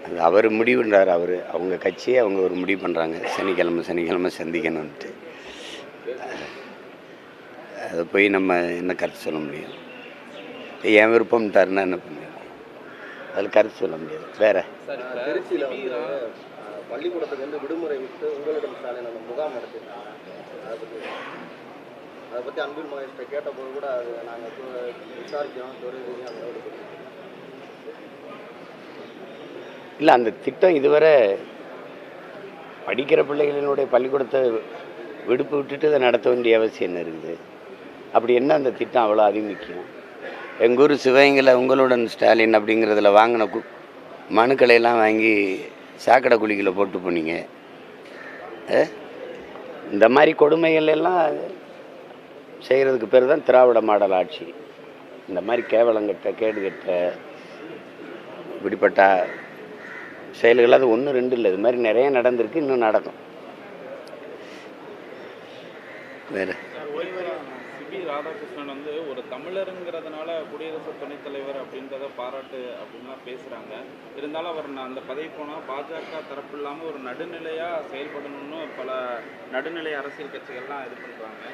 அது அவர் முடிவுன்றார். அவங்க கட்சியை அவங்க ஒரு முடிவு பண்ணுறாங்க. சனிக்கிழமை சந்திக்கணும்ன்ட்டு. அதை போய் நம்ம என்ன கருத்து சொல்ல முடியும்? என் விருப்பம்ட்டாருன்னா என்ன பண்ணுவோம்? அதில் கருத்து சொல்ல முடியாது. வேற திருச்சியில் பள்ளிக்கூடத்துக்கு வந்து விடுமுறை விட்டு உங்களிடம் ஸ்டாலின் அந்த முகாம் நடத்திருக்காங்க. அதை பற்றி அன்பில் மகேஷ்ட கேட்டபோது கூட அது நாங்கள் விசாரிக்கிறோம் இல்லை. அந்த திட்டம் இதுவரை படிக்கிற பிள்ளைகளினுடைய பள்ளிக்கூடத்தை விடுப்பு விட்டுட்டு அதை நடத்த வேண்டிய அவசியம் என்ன இருக்குது? அப்படி என்ன அந்த திட்டம் அவ்வளோ அதிமுக்கியம்? எங்கள் ஊர் சிவகங்கையில் உங்களுடன் ஸ்டாலின் அப்படிங்கிறதுல வாங்கின மனுக்களையெல்லாம் வாங்கி சாக்கடை குழிகளை போட்டு போனீங்க. இந்த மாதிரி கொடுமைகள் எல்லாம் செய்கிறதுக்கு பேர் தான் திராவிட மாடல் ஆட்சி. இந்த மாதிரி கேவலங்கட்ட கேடுகட்ட இப்படிப்பட்ட செயல்கள் அது 1 2 இல்லை. இது மாதிரி நிறைய நடந்திருக்கு, இன்னும் நடக்கும். வேறு ராதாகிருஷ்ணன் வந்து ஒரு தமிழருங்கிறதுனால குடியரசு துணைத் தலைவர் அப்படின்றத பாராட்டு அப்படின்லாம் பேசுகிறாங்க. இருந்தாலும் அவர் அந்த பதவி போனால் பாஜக தரப்பு இல்லாமல் ஒரு நடுநிலையாக செயல்படணும்னு பல நடுநிலை அரசியல் கட்சிகள்லாம் இது பண்ணுறாங்க.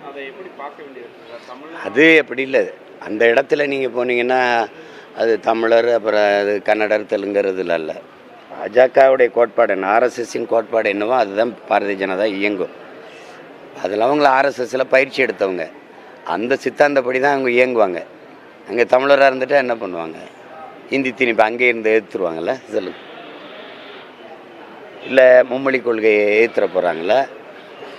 அதை எப்படி பார்க்க வேண்டியது? தமிழ் அது எப்படி இல்லை. அந்த இடத்துல நீங்கள் போனீங்கன்னா அது தமிழர், அப்புறம் அது கன்னடர், தெலுங்குறதுல இல்லை. பாஜகவுடைய கோட்பாடு என்ன, ஆர்எஸ்எஸ்ஸின் கோட்பாடு என்னவோ அதுதான் பாரதிய ஜனதா இயங்கும். அதில் அவங்கள ஆர்எஸ்எஸ்ஸில் பயிற்சி எடுத்தவங்க, அந்த சித்தாந்தப்படி தான் அவங்க இயங்குவாங்க. அங்கே தமிழராக இருந்துட்டு என்ன பண்ணுவாங்க? ஹிந்தி திணிப்பு அங்கே இருந்து ஏற்றுருவாங்கள்ல சொல்லுங்க. இல்லை மும்மொழி கொள்கையை ஏற்றுற போகிறாங்களா,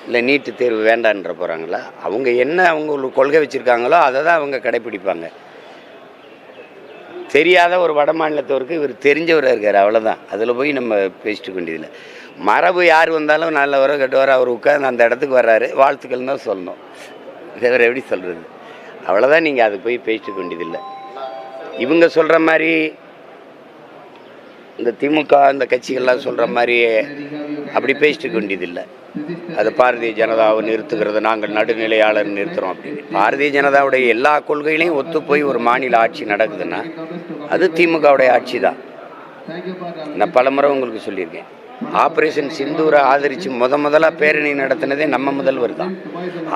இல்லை நீட்டு தேர்வு வேண்டான்ற போகிறாங்களா? அவங்க என்ன அவங்களுக்கு கொள்கை வச்சுருக்காங்களோ அதை தான் அவங்க கடைப்பிடிப்பாங்க. தெரியாத ஒரு வட மாநிலத்தவருக்கு இவர் தெரிஞ்சவராக இருக்கார், அவ்வளோதான். அதில் போய் நம்ம பேசிட்டு வேண்டியதில்லை. மரபு யார் வந்தாலும் நல்லவரோ கெட்டவரோ அவர் உட்காந்து அந்த இடத்துக்கு வர்றாரு, வாழ்த்துக்கள் தான் சொல்லணும். இவர் எப்படி சொல்கிறது? அவ்வளோதான். நீங்கள் அதுக்கு போய் பேசிட்டு வேண்டியதில்லை. இவங்க சொல்கிற மாதிரி இந்த திமுக இந்த கட்சிகள்லாம் சொல்கிற மாதிரி அப்படி பேசிட்டு வேண்டியதில்லை. அது பாரதிய ஜனதாவை நிறுத்துகிறது, நாங்கள் நடுநிலையாளர் நிறுத்துகிறோம் அப்படின்னு. பாரதிய ஜனதாவுடைய எல்லா கொள்கைகளையும் ஒத்து போய் ஒரு மாநில ஆட்சி நடக்குதுன்னா அது திமுகவுடைய ஆட்சி தான். நான் பலமுறை உங்களுக்கு சொல்லியிருக்கேன். ஆப்ரேஷன் சிந்தூரை ஆதரித்து முதலாக பேரணி நடத்தினதே நம்ம முதல்வர் தான்.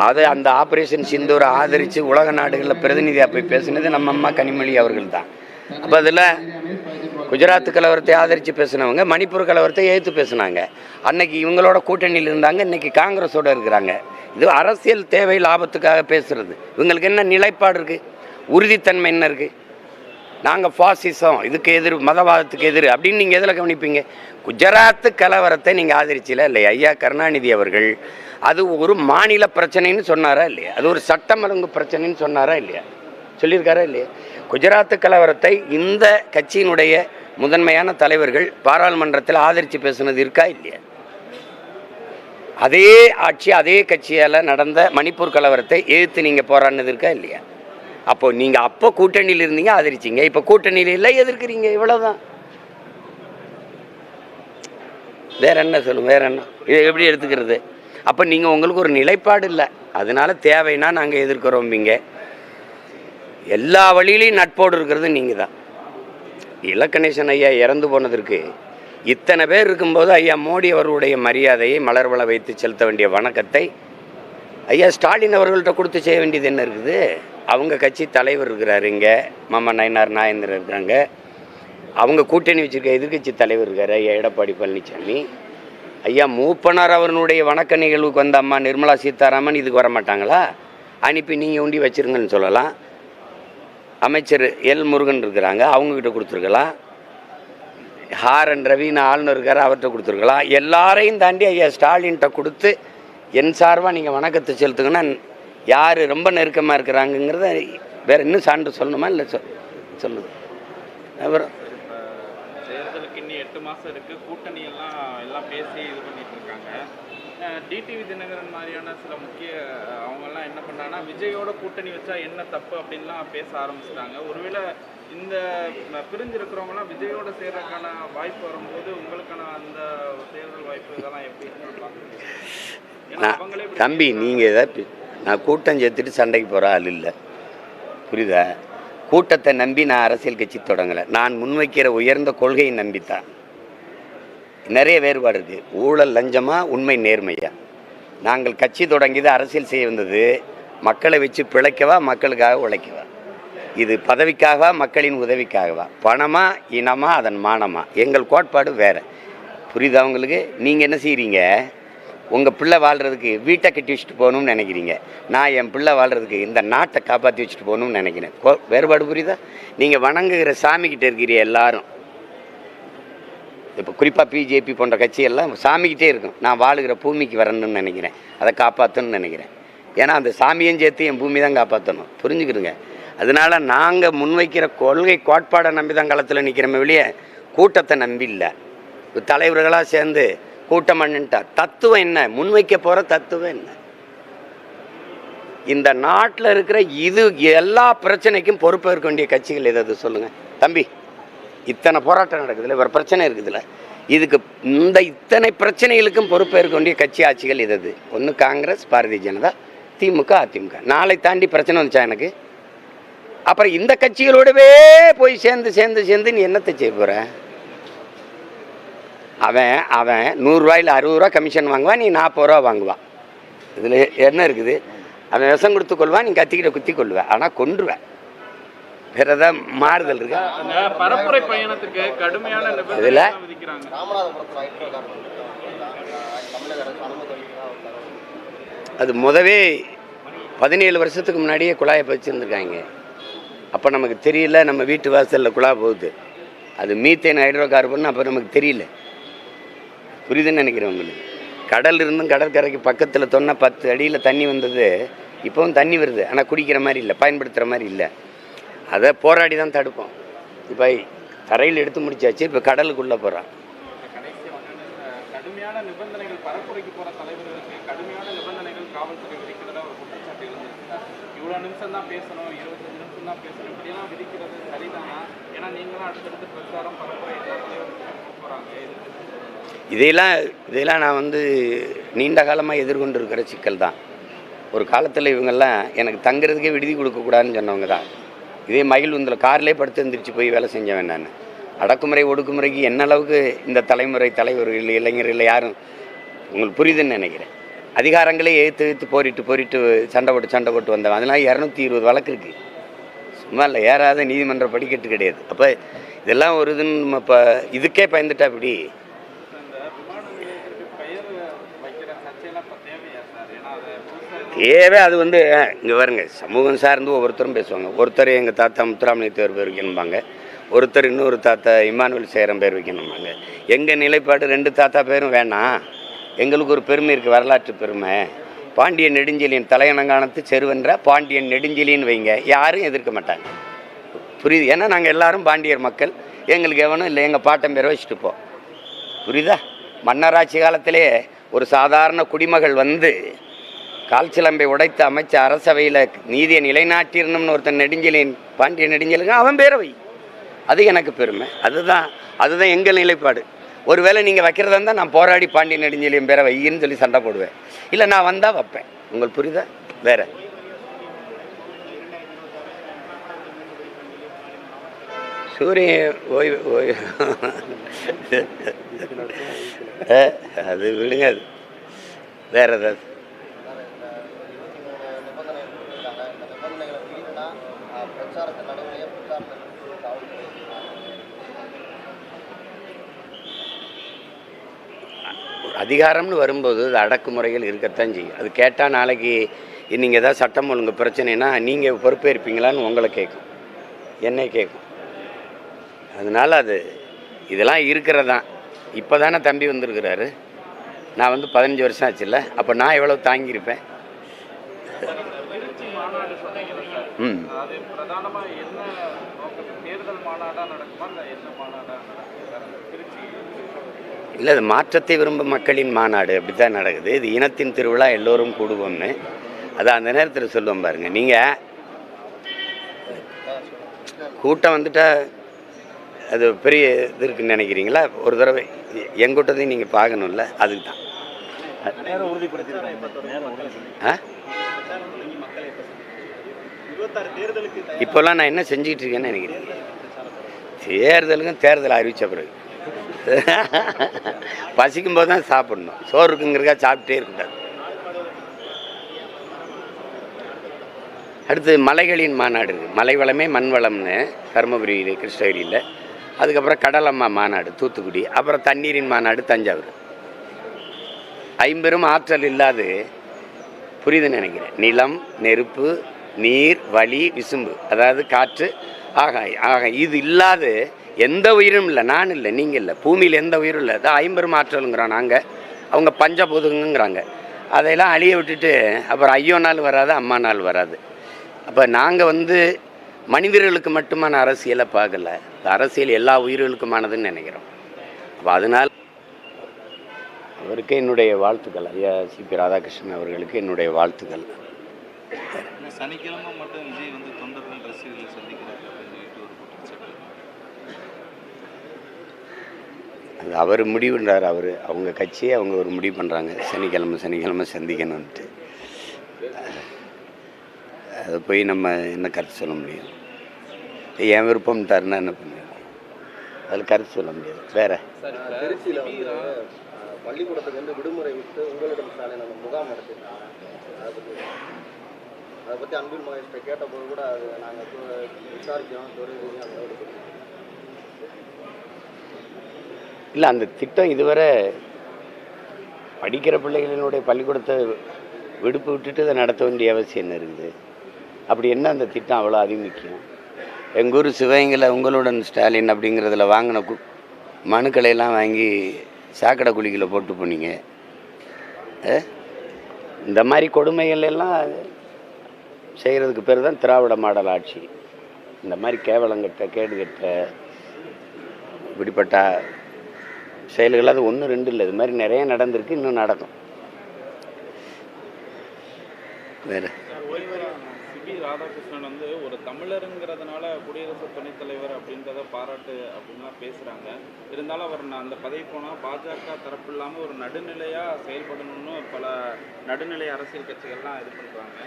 அது அந்த ஆப்ரேஷன் சிந்தூரை ஆதரித்து உலக நாடுகளில் பிரதிநிதியாக போய் பேசினது நம்ம அம்மா கனிமொழி அவர்கள் தான். அப்போ அதில் குஜராத் கலவரத்தை ஆதரித்து பேசினவங்க மணிப்பூர் கலவரத்தை எதிர்த்து பேசினாங்க. அன்னைக்கு இவங்களோட கூட்டணியில் இருந்தாங்க, இன்றைக்கி காங்கிரஸோடு இருக்கிறாங்க. இது அரசியல் தேவை லாபத்துக்காக பேசுகிறது. இவங்களுக்கு என்ன நிலைப்பாடு இருக்குது, உறுதித்தன்மை என்ன இருக்குது? நாங்கள் ஃபாசிசம், இதுக்கு எதிர், மதவாதத்துக்கு எதிர் அப்படின்னு நீங்கள் எதில் கவனிப்பீங்க? குஜராத்து கலவரத்தை நீங்கள் ஆதரிச்சில இல்லையா? ஐயா கருணாநிதி அவர்கள் அது ஒரு மாநில பிரச்சனைன்னு சொன்னாரா இல்லையா? அது ஒரு சட்டம் ஒழுங்கு பிரச்சனைன்னு சொன்னாரா இல்லையா? சொல்லியிருக்காரா இல்லையா? குஜராத்து கலவரத்தை இந்த கட்சியினுடைய முதன்மையான தலைவர்கள் பாராளுமன்றத்தில் ஆதரித்து பேசுனது இருக்கா இல்லையா? அதே ஆட்சி அதே கட்சியால் நடந்த மணிப்பூர் கலவரத்தை எதிர்த்து நீங்கள் போராடினது இருக்கா இல்லையா? அப்போது நீங்கள் அப்போ கூட்டணியில் இருந்தீங்க, ஆதரிச்சிங்க. இப்போ கூட்டணியில் இல்லை, எதிர்க்கிறீங்க. இவ்வளோதான். வேற என்ன சொல்லுங்க? வேற என்ன? இதை எப்படி எடுத்துக்கிறது? அப்போ நீங்கள் உங்களுக்கு ஒரு நிலைப்பாடு இல்லை, அதனால தேவைன்னா நாங்கள் எதிர்க்கிறோம்பிங்க. எல்லா வழியிலையும் நட்போடு இருக்கிறது நீங்கள் தான். இலக்கணேசன் ஐயா இறந்து போனதற்கு இத்தனை பேர் இருக்கும்போது ஐயா மோடி அவர்களுடைய மரியாதையை மலர்வள வைத்து செலுத்த வேண்டிய வணக்கத்தை ஐயா ஸ்டாலின் அவர்கள்ட்ட கொடுத்து செய்ய வேண்டியது என்ன இருக்குது? அவங்க கட்சி தலைவர் இருக்கிறாரு, இங்கே மாமா நயனார் நாயந்திரன் இருக்காங்க. அவங்க கூட்டணி வச்சுருக்க எதிர்கட்சி தலைவர் இருக்கார் ஐயா எடப்பாடி பழனிசாமி. ஐயா மூப்பனார் அவர்களுடைய வணக்க நிகழ்வுக்கு வந்த அம்மா நிர்மலா சீதாராமன் இதுக்கு வர மாட்டாங்களா? அனுப்பி நீங்கள் உண்டி வச்சுருங்கன்னு சொல்லலாம். அமைச்சர் எல் முருகன் இருக்கிறாங்க, அவங்கக்கிட்ட கொடுத்துருக்கலாம். ஆர்.என். ரவின்னு ஆளுநர் இருக்கார், அவர்கிட்ட கொடுத்துருக்கலாம். எல்லாரையும் தாண்டி ஐயா ஸ்டாலின்கிட்ட கொடுத்து என் சார்பாக நீங்கள் வணக்கத்தை செலுத்துங்கன்னா யார் ரொம்ப நெருக்கமாக இருக்கிறாங்கங்கிறத வேறு இன்னும் சான்று சொல்லணுமா? இல்லை சொல்லுது. அப்புறம் தேர்தலுக்கு இன்னும் 8 மாதம் இருக்குது. கூட்டணி எல்லாம் பேசி இது பண்ணிட்டு இருக்காங்க. டிடிவி தினகரன் மாதிரியான சில முக்கிய அவங்கெல்லாம் என்ன பண்ணுறாங்கன்னா விஜயோட கூட்டணி வச்சா என்ன தப்பு அப்படின்லாம் பேச ஆரம்பிச்சிட்டாங்க. ஒருவேளை இந்த பிரிஞ்சிருக்கிறவங்களாம் விஜயோட சேர்றதுக்கான வாய்ப்பு வரும்போது உங்களுக்கான அந்த தேர்தல் வாய்ப்பு இதெல்லாம் எப்படி பார்க்குறீங்க? தம்பி, நீங்கள் நான் கூட்டம் சேர்த்துட்டு சண்டைக்கு போகிற ஆள் இல்லை, புரியுதா? கூட்டத்தை நம்பி நான் அரசியல் கட்சி தொடங்கலை. நான் முன்வைக்கிற உயர்ந்த கொள்கையை நம்பித்தான். நிறைய வேறுபாடு இருக்குது. ஊழல் லஞ்சமா, உண்மை நேர்மையா. நாங்கள் கட்சி தொடங்கியது, அரசியல் செய்ய வந்தது மக்களை வச்சு பிழைக்கவா, மக்களுக்காக உழைக்கவா? இது பதவிக்காகவா, மக்களின் உதவிக்காகவா? பணமா, இனமா, அதன் மானமா? எங்கள் கோட்பாடு வேறு. புரியுது அவங்களுக்கு? நீங்கள் என்ன செய்கிறீங்க? உங்கள் பிள்ளை வாழ்கிறதுக்கு வீட்டை கட்டி வச்சுட்டு போகணும்னு நினைக்கிறீங்க. நான் என் பிள்ளை வாழ்கிறதுக்கு இந்த நாட்டை காப்பாற்றி வச்சுட்டு போகணும்னு நினைக்கிறேன். வேறுபாடு புரியுதா? நீங்கள் வணங்குகிற சாமிக்கிட்ட இருக்கிற எல்லாரும், இப்போ குறிப்பாக பிஜேபி போன்ற கட்சியெல்லாம் சாமிக்கிட்டே இருக்கும். நான் வாழுகிற பூமிக்கு வரணும்னு நினைக்கிறேன், அதை காப்பாற்றணும்னு நினைக்கிறேன். ஏன்னா அந்த சாமியும் சேர்த்து என் பூமி தான் காப்பாற்றணும். புரிஞ்சுக்கிடுங்க. அதனால் நாங்கள் முன்வைக்கிற கொள்கை கோட்பாடை நம்பி தான் களத்தில் நிற்கிறோமே வெளியே கூட்டத்தை நம்பி இல்லை. தலைவர்களாக சேர்ந்து கூட்டம் பண்ணிட்டா தத்துவம் என்ன? முன்வைக்க போகிற தத்துவம் என்ன? இந்த நாட்டில் இருக்கிற இது எல்லா பிரச்சனைக்கும் பொறுப்பேற்க வேண்டிய கட்சிகள் எதாவது சொல்லுங்கள் தம்பி. இத்தனை போராட்டம் நடக்குதுல்ல, வேறு பிரச்சனை இருக்குதுல்ல, இதுக்கு இத்தனை பிரச்சனைகளுக்கும் பொறுப்பேற்க வேண்டிய கட்சி ஆட்சிகள் எதாவது? ஒன்று காங்கிரஸ், பாரதிய ஜனதா, திமுக, அதிமுக. நாளை தாண்டி பிரச்சனை வந்துச்சா எனக்கு? அப்புறம் இந்த கட்சிகளோடவே போய் சேர்ந்து நீ என்னத்தை செய்ய போகிற? அவன் 100 ரூபாயில் 60 ரூபா கமிஷன் வாங்குவான், நீ 40 ரூபா வாங்குவான். இதில் என்ன இருக்குது? அவன் விஷம் கொடுத்து கொள்வான், நீ கத்திக்கிட்ட குத்தி கொள்வேன், ஆனால் கொன்றுவேன். வேற ஏதாவது மாறுதல் இருக்கு? பரப்புரை பயணத்துக்கு கடுமையான இதில் அது முதவே 17 வருஷத்துக்கு முன்னாடியே குழாயை வச்சுருந்துருக்காங்க. அப்போ நமக்கு தெரியல, நம்ம வீட்டு வாசலில் குழா போகுது, அது மீத்தேன் ஹைட்ரோ கார்பன். அப்போ நமக்கு தெரியல. புரியுதுன்னு நினைக்கிறேன் உங்களுக்கு. கடல் இருந்தும் கடற்கரைக்கு பக்கத்தில் தொன்ன 10 அடியில் தண்ணி வந்தது. இப்போவும் தண்ணி வருது, ஆனால் குடிக்கிற மாதிரி இல்லை, பயன்படுத்துகிற மாதிரி இல்லை. அதை போராடி தான் தடுப்போம். இப்போ தரையில் எடுத்து முடிச்சாச்சு, இப்போ கடலுக்குள்ளே போகிறான். கடுமையான நிபந்தனைகள், பரப்புரைக்கு போகிற தலைவர்களுக்கு கடுமையான நிபந்தனைகள் காவல்துறை விதிக்கிறதா ஒரு குற்றச்சாட்டு இருந்திருக்காங்க. இவ்வளோ நிமிஷம் தான் பேசணும், 25 நிமிஷம் தான் பேசணும், இப்படியெல்லாம் விதிக்கிறது சரிதானா? ஏன்னா நீங்களும் அடுத்தடுத்து பிரச்சாரம் பரப்புரை எல்லா தலைவர்களுக்கும் போகிறாங்க. இதையெல்லாம் நான் நீண்ட காலமாக எதிர்கொண்டு இருக்கிற சிக்கல் தான். ஒரு காலத்தில் இவங்கெல்லாம் எனக்கு தங்குறதுக்கே விடுதி கொடுக்கக்கூடாதுன்னு சொன்னவங்க தான். இதே மகிழ் உந்தில் கார்லேயே படுத்து எந்திரிச்சு போய் வேலை செஞ்சவன் நான். அடக்குமுறை ஒடுக்குமுறைக்கு என்ன அளவுக்கு இந்த தலைமுறை தலைவர்கள், இளைஞர்கள் யாரும் உங்களுக்கு புரியுதுன்னு நினைக்கிறேன். அதிகாரங்களே எழுத்து போரிட்டு சண்டை போட்டு வந்தவன். அதனால் 220 வழக்கு இருக்குது. சும்மா இல்லை, ஏறாத நீதிமன்ற படிக்கட்டு கிடையாது. அப்போ இதெல்லாம் ஒரு இதுன்னு நம்ம இப்போ இதுக்கே பயந்துட்டா இப்படி. தேவை அது இங்கே வருங்க, சமூகம் சார்ந்து ஒவ்வொருத்தரும் பேசுவாங்க. ஒருத்தர் எங்கள் தாத்தா முத்துராமலிங்க தேவர் பேர் வைக்கணும்பாங்க, ஒருத்தர் இன்னொரு தாத்தா இமானுவேல் சேரம் பேர் வைக்கணும்பாங்க. எங்கள் நிலைப்பாடு 2 தாத்தா பேரும் வேணாம். எங்களுக்கு ஒரு பெருமை இருக்குது, வரலாற்று பெருமை. பாண்டியன் நெடுஞ்செழியன் தலையணங்கானத்து செருவென்ற பாண்டியன் நெடுஞ்செழியன் வைங்க, யாரும் எதிர்க்க மாட்டாங்க. புரியுது? ஏன்னா நாங்கள் எல்லாரும் பாண்டியர் மக்கள், எங்களுக்கு எவனும் இல்லை, எங்கள் பாட்டம் பேரை வச்சுட்டு போ. புரியுதா? மன்னராட்சி காலத்திலே ஒரு சாதாரண குடிமகள் கால் சிலம்பை உடைத்து அமைச்ச அரசவையில் நீதியை நிலைநாட்டிடணும்னு ஒருத்தன் நெடுஞ்செழியன், பாண்டியன் நெடுஞ்செழியன், அவன் பேரவை. அது எனக்கு பெருமை. அதுதான் எங்கள் நிலைப்பாடு. ஒருவேளை நீங்கள் வைக்கிறதா இருந்தால் நான் போராடி பாண்டியன் நெடுஞ்செழியன் பேரை வையின்னு சொல்லி சண்டை போடுவேன். இல்லை நான் வந்தால் வைப்பேன். உங்களுக்கு புரியுதா? வேற சூரியன் ஓய்வு அது விடுங்க. அது வேற ஏதாவது அதிகாரம்னு வரும்போது அது அடக்குமுறைகள் இருக்கத்தான் செய்யும். அது கேட்டால் நாளைக்கு நீங்கள் ஏதாவது சட்டம் ஒழுங்கு பிரச்சனைனா நீங்கள் பொறுப்பேற்பீங்களான்னு உங்களை கேட்கும், என்னை கேட்கும். அதனால் இதெல்லாம் இருக்கிறதான். இப்போ தானே தம்பி வந்திருக்கிறாரு. நான் 15 வருஷம் ஆச்சுல்ல, அப்போ நான் எவ்வளோ தாங்கியிருப்பேன். இல்லை, அது மாற்றத்தை விரும்பும் மக்களின் மாநாடு, அப்படி தான் நடக்குது. இது இனத்தின் திருவிழா, எல்லோரும் கூடுவோம்னு. அதை அந்த நேரத்தில் சொல்லுவோம் பாருங்க. நீங்கள் கூட்டம் வந்துட்டால் அது பெரிய இது இருக்குன்னு நினைக்கிறீங்களா? ஒரு தடவை என் கூட்டத்தையும் நீங்கள் பார்க்கணும்ல, அதுக்கு தான். இப்போல்லாம் நான் என்ன செஞ்சிட்டு இருக்கேன்னு நினைக்கிறேன். தேர்தல் அறிவித்த பிறகு பசிக்கும் போது தான் சாப்பிடணும். சோறு இருக்குங்கிறக்கா சாப்பிட்டே இருக்கக்கூடாது. அடுத்து மலைகளின் மாநாடு இருக்குது. மலை வளமே மண் வளம்னு தருமபுரியில், கிருஷ்ணகிரியில். அதுக்கப்புறம் கடலம்மா மாநாடு தூத்துக்குடி. அப்புறம் தண்ணீரின் மாநாடு தஞ்சாவூர். ஐம்பெரும் ஆற்றல் இல்லாது புரியுதுன்னு நினைக்கிறேன். நிலம், நெருப்பு, நீர், வளி, விசும்பு, அதாவது காற்று, ஆகாயம். இது இல்லாத எந்த உயிரும் இல்லை. நான் இல்லை, நீங்கள் இல்லை, பூமியில் எந்த உயிரும் இல்லை. அதான் ஐம்பெரும் ஆற்றலுங்கிறோம் நாங்கள். அவங்க பஞ்சபூதங்கிறாங்க. அதையெல்லாம் அழிய விட்டுட்டு அப்புறம் ஐயோ நாள் வராது, அம்மா நாள் வராது. அப்போ நாங்கள் மனிதர்களுக்கு மட்டுமான அரசியலை பார்க்கல. இந்த அரசியல் எல்லா உயிர்களுக்குமானதுன்னு நினைக்கிறோம். அப்போ அதனால் அவருக்கு என்னுடைய வாழ்த்துக்கள். ஐயா சிபி ராதாகிருஷ்ணன் அவர்களுக்கு என்னுடைய வாழ்த்துக்கள். சனிக்கிழமை மட்டும் விஜய் தொண்டர்கள் ரசிகர்களை சந்திக்கிறார் அப்படின்னு ஒரு குற்றச்சாட்டு. அது அவர் முடிவுன்றார். அவங்க கட்சியை அவங்க ஒரு முடிவு பண்ணுறாங்க. சனிக்கிழமை சந்திக்கணும்ன்ட்டு. அதை போய் நம்ம என்ன கருத்து சொல்ல முடியும்? என் விருப்பம்ட்டாருன்னா என்ன பண்ணுவோம்? அதில் கருத்து சொல்ல முடியாது. வேற திருச்சியில் பள்ளிக்கூடத்துக்கு விடுமுறை விட்டு உங்களிடம் ஸ்டாலின் அந்த முகாம் நடத்திருக்காங்க. அதை பற்றி அன்பில் மகேஷ்ட கேட்டபோது கூட அது நாங்கள் விசாரிக்கிறோம் இல்லை. அந்த திட்டம் இதுவரை படிக்கிற பிள்ளைகளினுடைய பள்ளிக்கூடத்தை விடுப்பு விட்டுட்டு அதை நடத்த வேண்டிய அவசியம் என்ன இருக்குது? அப்படி என்ன அந்த திட்டம் அவ்வளோ அதிமுக்கியம்? எங்கள் ஊர் சிவகங்கையில் உங்களுடன் ஸ்டாலின் அப்படிங்கிறதுல வாங்கின மனுக்களையெல்லாம் வாங்கி சாக்கடை குழிகளை போட்டு போனீங்க. இந்த மாதிரி கொடுமைகள் எல்லாம் செய்கிறதுக்கு பேர் தான் திராவிட மாடல் ஆட்சி. இந்த மாதிரி கேவலங்கட்ட கேடுகட்ட இப்படிப்பட்ட செயல்கள் அது 1 2 இல்லை. இது மாதிரி நிறைய நடந்திருக்கு, இன்னும் நடக்கும். வேறு சிபி ராதாகிருஷ்ணன் ஒரு தமிழருங்கிறதுனால குடியரசு துணைத் தலைவர் அப்படின்றத பாராட்டு அப்படின்லாம் பேசுகிறாங்க. இருந்தாலும் அவர் அந்த பதவி போனால் பாஜக தரப்பு இல்லாமல் ஒரு நடுநிலையாக செயல்படணும்னு பல நடுநிலை அரசியல் கட்சிகள்லாம் இது பண்ணுறாங்க.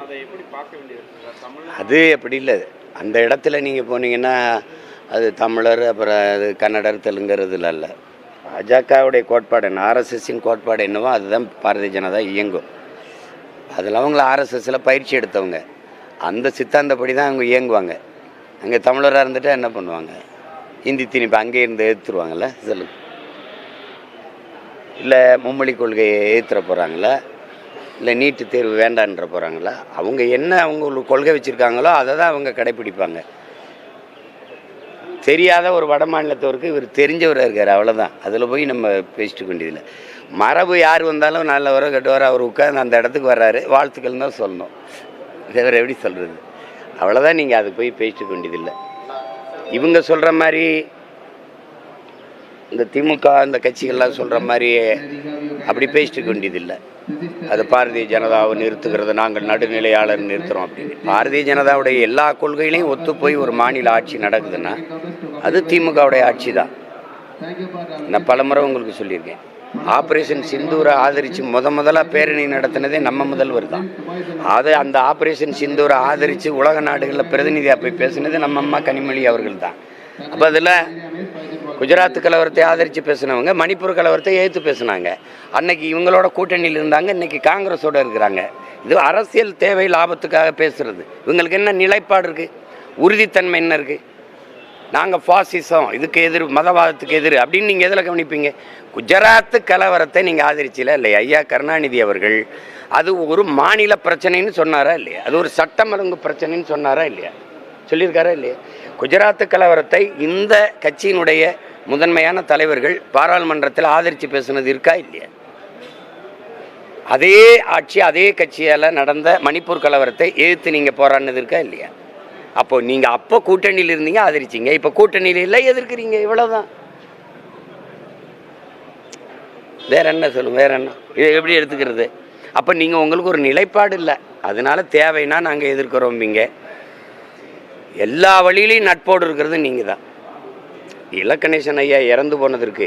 அதை எப்படி பார்க்க வேண்டியது? தமிழ் அது எப்படி இல்லை. அந்த இடத்துல நீங்கள் போனீங்கன்னா அது தமிழர், அப்புறம் அது கன்னடர், தெலுங்குறதுல இல்லை. பாஜகவுடைய கோட்பாடு என்ன, ஆர்எஸ்எஸ்ஸின் கோட்பாடு என்னவோ அதுதான் பாரதிய ஜனதா இயங்கும். அதில் அவங்கள ஆர்எஸ்எஸ்ஸில் பயிற்சி எடுத்தவங்க. அந்த சித்தாந்தப்படி தான் அவங்க இயங்குவாங்க. அங்கே தமிழராக இருந்துட்டு என்ன பண்ணுவாங்க? ஹிந்தி திணிப்பு அங்கே இருந்து எதிர்த்துருவாங்கள்ல. சொல்லு. இல்லை மும்மொழி கொள்கையை ஏற்றுற போகிறாங்களா, இல்லை நீட்டு தேர்வு வேண்டான்ற போகிறாங்களா? அவங்க என்ன அவங்களுக்கு கொள்கை வச்சுருக்காங்களோ அதை தான் அவங்க கடைப்பிடிப்பாங்க. தெரியாத ஒரு வட மாநிலத்தவருக்கு இவர் தெரிஞ்சவராக இருக்கார், அவ்வளோதான். அதில் போய் நம்ம பேசிட்டு வேண்டியதில்லை. மரபு யார் வந்தாலும் நல்லவரோ கெட்டவரோ அவர் உட்காந்து அந்த இடத்துக்கு வர்றாரு, வாழ்த்துக்கள் தான் சொல்லணும். இவர் எப்படி சொல்கிறது? அவ்வளோதான். நீங்கள் அது போய் பேசிட்டு வேண்டியதில்லை. இவங்க சொல்கிற மாதிரி இந்த திமுக இந்த கட்சிகள்லாம் சொல்கிற மாதிரி அப்படி பேசிட்டு வேண்டியதில்லை. அது பாரதிய ஜனதாவை நிறுத்துகிறது, நாங்கள் நடுநிலையாளர் நிறுத்துகிறோம் அப்படின்னு. பாரதிய ஜனதாவுடைய எல்லா கொள்கைகளையும் ஒத்து போய் ஒரு மாநில ஆட்சி நடக்குதுன்னா அது திமுகவுடைய ஆட்சி தான். நான் பலமுறை உங்களுக்கு சொல்லியிருக்கேன். ஆப்ரேஷன் சிந்தூரை ஆதரித்து முதலாக பேரணி நடத்தினதே நம்ம முதல்வர் தான். அந்த ஆப்ரேஷன் சிந்தூரை ஆதரித்து உலக நாடுகளில் பிரதிநிதியாக போய் பேசினது நம்ம அம்மா கனிமொழி அவர்கள் தான். அப்போ அதில் குஜராத் கலவரத்தை ஆதரித்து பேசினவங்க மணிப்பூர் கலவரத்தை எதிர்த்து பேசினாங்க. அன்னைக்கு இவங்களோட கூட்டணியில் இருந்தாங்க, இன்றைக்கி காங்கிரஸோடு இருக்கிறாங்க. இது அரசியல் தேவை லாபத்துக்காக பேசுகிறது. இவங்களுக்கு என்ன நிலைப்பாடு இருக்குது, உறுதித்தன்மை என்ன இருக்குது? நாங்கள் ஃபாசிசம், இதுக்கு எதிர், மதவாதத்துக்கு எதிர் அப்படின்னு நீங்கள் எதில் கவனிப்பீங்க? குஜராத்து கலவரத்தை நீங்கள் ஆதரிச்சில இல்லையா? ஐயா கருணாநிதி அவர்கள் அது ஒரு மாநில பிரச்சனைன்னு சொன்னாரா இல்லையா? அது ஒரு சட்டம் ஒழுங்கு பிரச்சனைன்னு சொன்னாரா இல்லையா? சொல்லியிருக்காரா இல்லையா? குஜராத்து கலவரத்தை இந்த கட்சியினுடைய முதன்மையான தலைவர்கள் பாராளுமன்றத்தில் ஆதரித்து பேசுனது இருக்கா இல்லையா? அதே ஆட்சி அதே கட்சியால் நடந்த மணிப்பூர் கலவரத்தை எதிர்த்து நீங்கள் போராடினது இருக்கா இல்லையா? அப்போ நீங்கள் அப்போ கூட்டணியில் இருந்தீங்க, ஆதரிச்சிங்க. இப்போ கூட்டணியில் இல்லை, எதிர்க்கிறீங்க. இவ்வளோதான். வேற என்ன சொல்லுங்க? வேற என்ன? இதை எப்படி எடுத்துக்கிறது? அப்போ நீங்கள் உங்களுக்கு ஒரு நிலைப்பாடு இல்லை, அதனால தேவைன்னா நாங்கள் எதிர்க்கிறோம்பீங்க. எல்லா வழியிலையும் நட்போடு இருக்கிறது நீங்கள் தான். இலக்கணேசன் ஐயா இறந்து போனதற்கு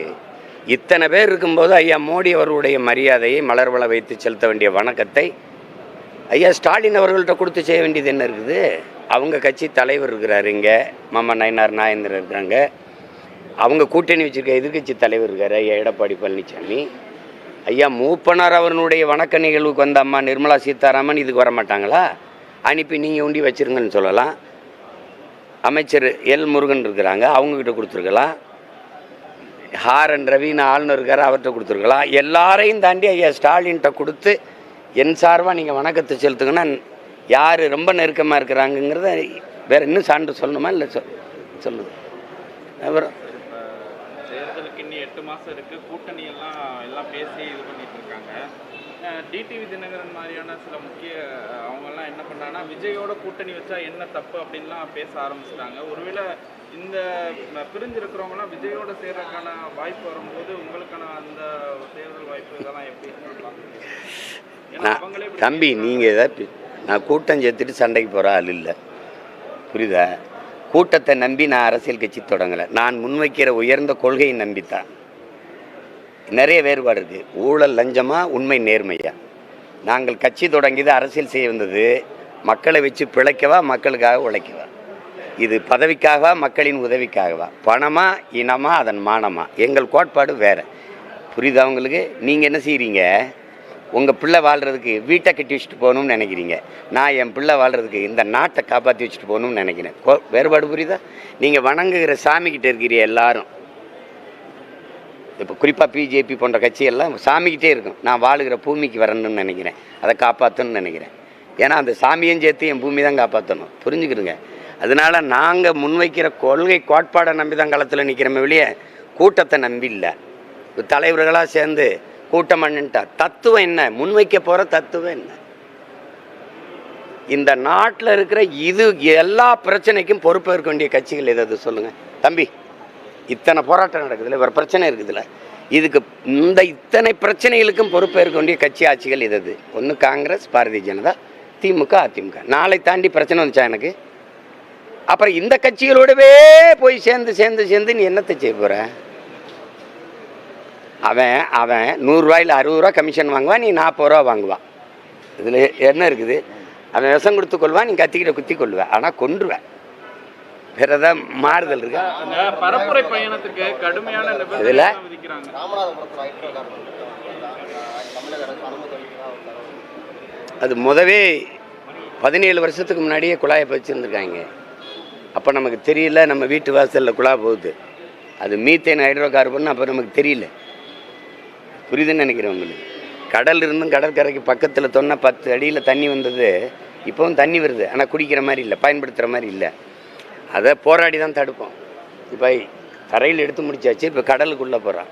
இத்தனை பேர் இருக்கும்போது ஐயா மோடி அவர்களுடைய மரியாதையை மலர்வள வைத்து செலுத்த வேண்டிய வணக்கத்தை ஐயா ஸ்டாலின் அவர்கள்ட்ட கொடுத்து செய்ய வேண்டியது என்ன இருக்குது? அவங்க கட்சி தலைவர் இருக்கிறாரு, இங்கே மாமா நயனார் நாயந்திரன் இருக்கிறாங்க. அவங்க கூட்டணி வச்சுருக்க எதிர்கட்சி தலைவர் இருக்கார் ஐயா எடப்பாடி பழனிசாமி. ஐயா மூப்பனார் அவர்களுடைய வணக்க நிகழ்வுக்கு வந்த அம்மா நிர்மலா சீதாராமன் இதுக்கு வர மாட்டாங்களா? அனுப்பி நீங்கள் உண்டி வச்சுருங்கன்னு சொல்லலாம். அமைச்சர் எல் முருகன் இருக்கிறாங்க, அவங்கக்கிட்ட கொடுத்துருக்கலாம். ஆர்என் ரவின்னு ஆளுநர் இருக்கார், அவர்கிட்ட கொடுத்துருக்கலாம். எல்லாரையும் தாண்டி ஐயா ஸ்டாலின்கிட்ட கொடுத்து என் சார்பாக நீங்கள் வணக்கத்தை செலுத்துங்கன்னா யார் ரொம்ப நெருக்கமாக இருக்கிறாங்கங்கிறத வேறு இன்னும் சான்று சொல்லணுமா? இல்லை சொல்லுது. அப்புறம் தேர்தலுக்கு இன்னும் 8 மாதம் இருக்குது. கூட்டணி எல்லாம் பேசி இது பண்ணிட்டு இருக்காங்க. டிடிவி தினகரன் மாதிரியான சில முக்கிய அவங்கெல்லாம் என்ன பண்ணாங்கன்னா விஜயோட கூட்டணி வச்சா என்ன தப்பு அப்படின்லாம் பேச ஆரம்பிச்சிட்டாங்க. ஒருவேளை இந்த பிரிஞ்சிருக்கிறவங்கலாம் விஜயோட சேர்றதுக்கான வாய்ப்பு வரும்போது உங்களுக்கான அந்த தேர்தல் வாய்ப்பு இதெல்லாம் எப்படி சொல்லலாம்? தம்பி நீங்கள் ஏதாவது நான் கூட்டம் சேர்த்துட்டு சண்டைக்கு போகிற ஆள் இல்லை, புரியுதா? கூட்டத்தை நம்பி நான் அரசியல் கட்சி தொடங்கலை. நான் முன்வைக்கிற உயர்ந்த கொள்கையை நம்பித்தான். நிறைய வேறுபாடு இருக்குது. ஊழல் லஞ்சமா, உண்மை நேர்மையா? நாங்கள் கட்சி தொடங்கியது அரசியல் செய்ய வந்தது மக்களை வச்சு பிழைக்கவா, மக்களுக்காக உழைக்கவா? இது பதவிக்காகவா, மக்களின் உதவிக்காகவா? பணமா, இனமா, அதன் மானமா? எங்கள் கோட்பாடு வேறு, புரியுதா உங்களுக்கு? நீங்கள் என்ன செய்கிறீங்க? உங்கள் பிள்ளை வாழ்கிறதுக்கு வீட்டை கட்டி வச்சுட்டு போகணும்னு நினைக்கிறீங்க. நான் என் பிள்ளை வாழ்கிறதுக்கு இந்த நாட்டை காப்பாற்றி வச்சுட்டு போகணும்னு நினைக்கிறேன். வேறுபாடு புரியுதா? நீங்கள் வணங்குகிற சாமிக்கிட்ட இருக்கிறீ எல்லாரும். இப்போ குறிப்பாக பிஜேபி போன்ற கட்சியெல்லாம் சாமிக்கிட்டே இருக்கும். நான் வாழுகிற பூமிக்கு வரணும்னு நினைக்கிறேன், அதை காப்பாற்றணும்னு நினைக்கிறேன். ஏன்னா அந்த சாமியும் சேர்த்து என் பூமி தான் காப்பாற்றணும், புரிஞ்சுக்கிடுங்க. அதனால் நாங்கள் முன்வைக்கிற கொள்கை கோட்பாடை நம்பி தான் களத்தில் நிற்கிறோமே வெளியே கூட்டத்தை நம்பி இல்லை. தலைவர்களாக சேர்ந்து கூட்டம் பண்ணிட்டா தத்துவம் என்ன? முன்வைக்க போகிற தத்துவம் என்ன? இந்த நாட்டில் இருக்கிற இது எல்லா பிரச்சனைக்கும் பொறுப்பேற்க வேண்டிய கட்சிகள் எதாவது சொல்லுங்கள் தம்பி. இத்தனை போராட்டம் நடக்குதுல்ல, வேறு பிரச்சனை இருக்குதுல்ல, இதுக்கு இத்தனை பிரச்சனைகளுக்கும் பொறுப்பேற்க வேண்டிய கட்சி ஆட்சிகள் எதாவது? ஒன்று காங்கிரஸ், பாரதிய ஜனதா, திமுக, அதிமுக. நாளை தாண்டி பிரச்சனை வந்துச்சா எனக்கு? அப்புறம் இந்த கட்சிகளோடவே போய் சேர்ந்து நீ என்னத்தை செய்ய போகிற? அவன் 100 ரூபாயில் 60 ரூபா கமிஷன் வாங்குவான், நீ 40 ரூபா வாங்குவான். இதில் என்ன இருக்குது? அவன் விஷம் கொடுத்து கொள்வான், நீ கத்திக்கிட்ட குத்தி கொள்வேன், ஆனால் கொன்றுவேன். வேற ஏதாவது மாறுதல் இருக்கா? பரப்புரை பயணத்துக்கு கடுமையான இதில் அது முதவே 17 வருஷத்துக்கு முன்னாடியே குழாயை வச்சுருந்துருக்காங்க. அப்போ நமக்கு தெரியல, நம்ம வீட்டு வாசலில் குழா போகுது, அது மீத்தேன் ஹைட்ரோ கார்பன். அப்போ நமக்கு தெரியல, புரியுதுன்னு நினைக்கிறேன் உங்களுக்கு. கடல் இருந்தும் கடற்கரைக்கு பக்கத்தில் தொன்னா 10 அடியில் தண்ணி வந்தது. இப்போவும் தண்ணி வருது, ஆனால் குடிக்கிற மாதிரி இல்லை, பயன்படுத்துகிற மாதிரி இல்லை. அதை போராடி தான் தடுப்போம். இப்போ தரையில் எடுத்து முடிச்சாச்சு, இப்போ கடலுக்குள்ளே போகிறான்.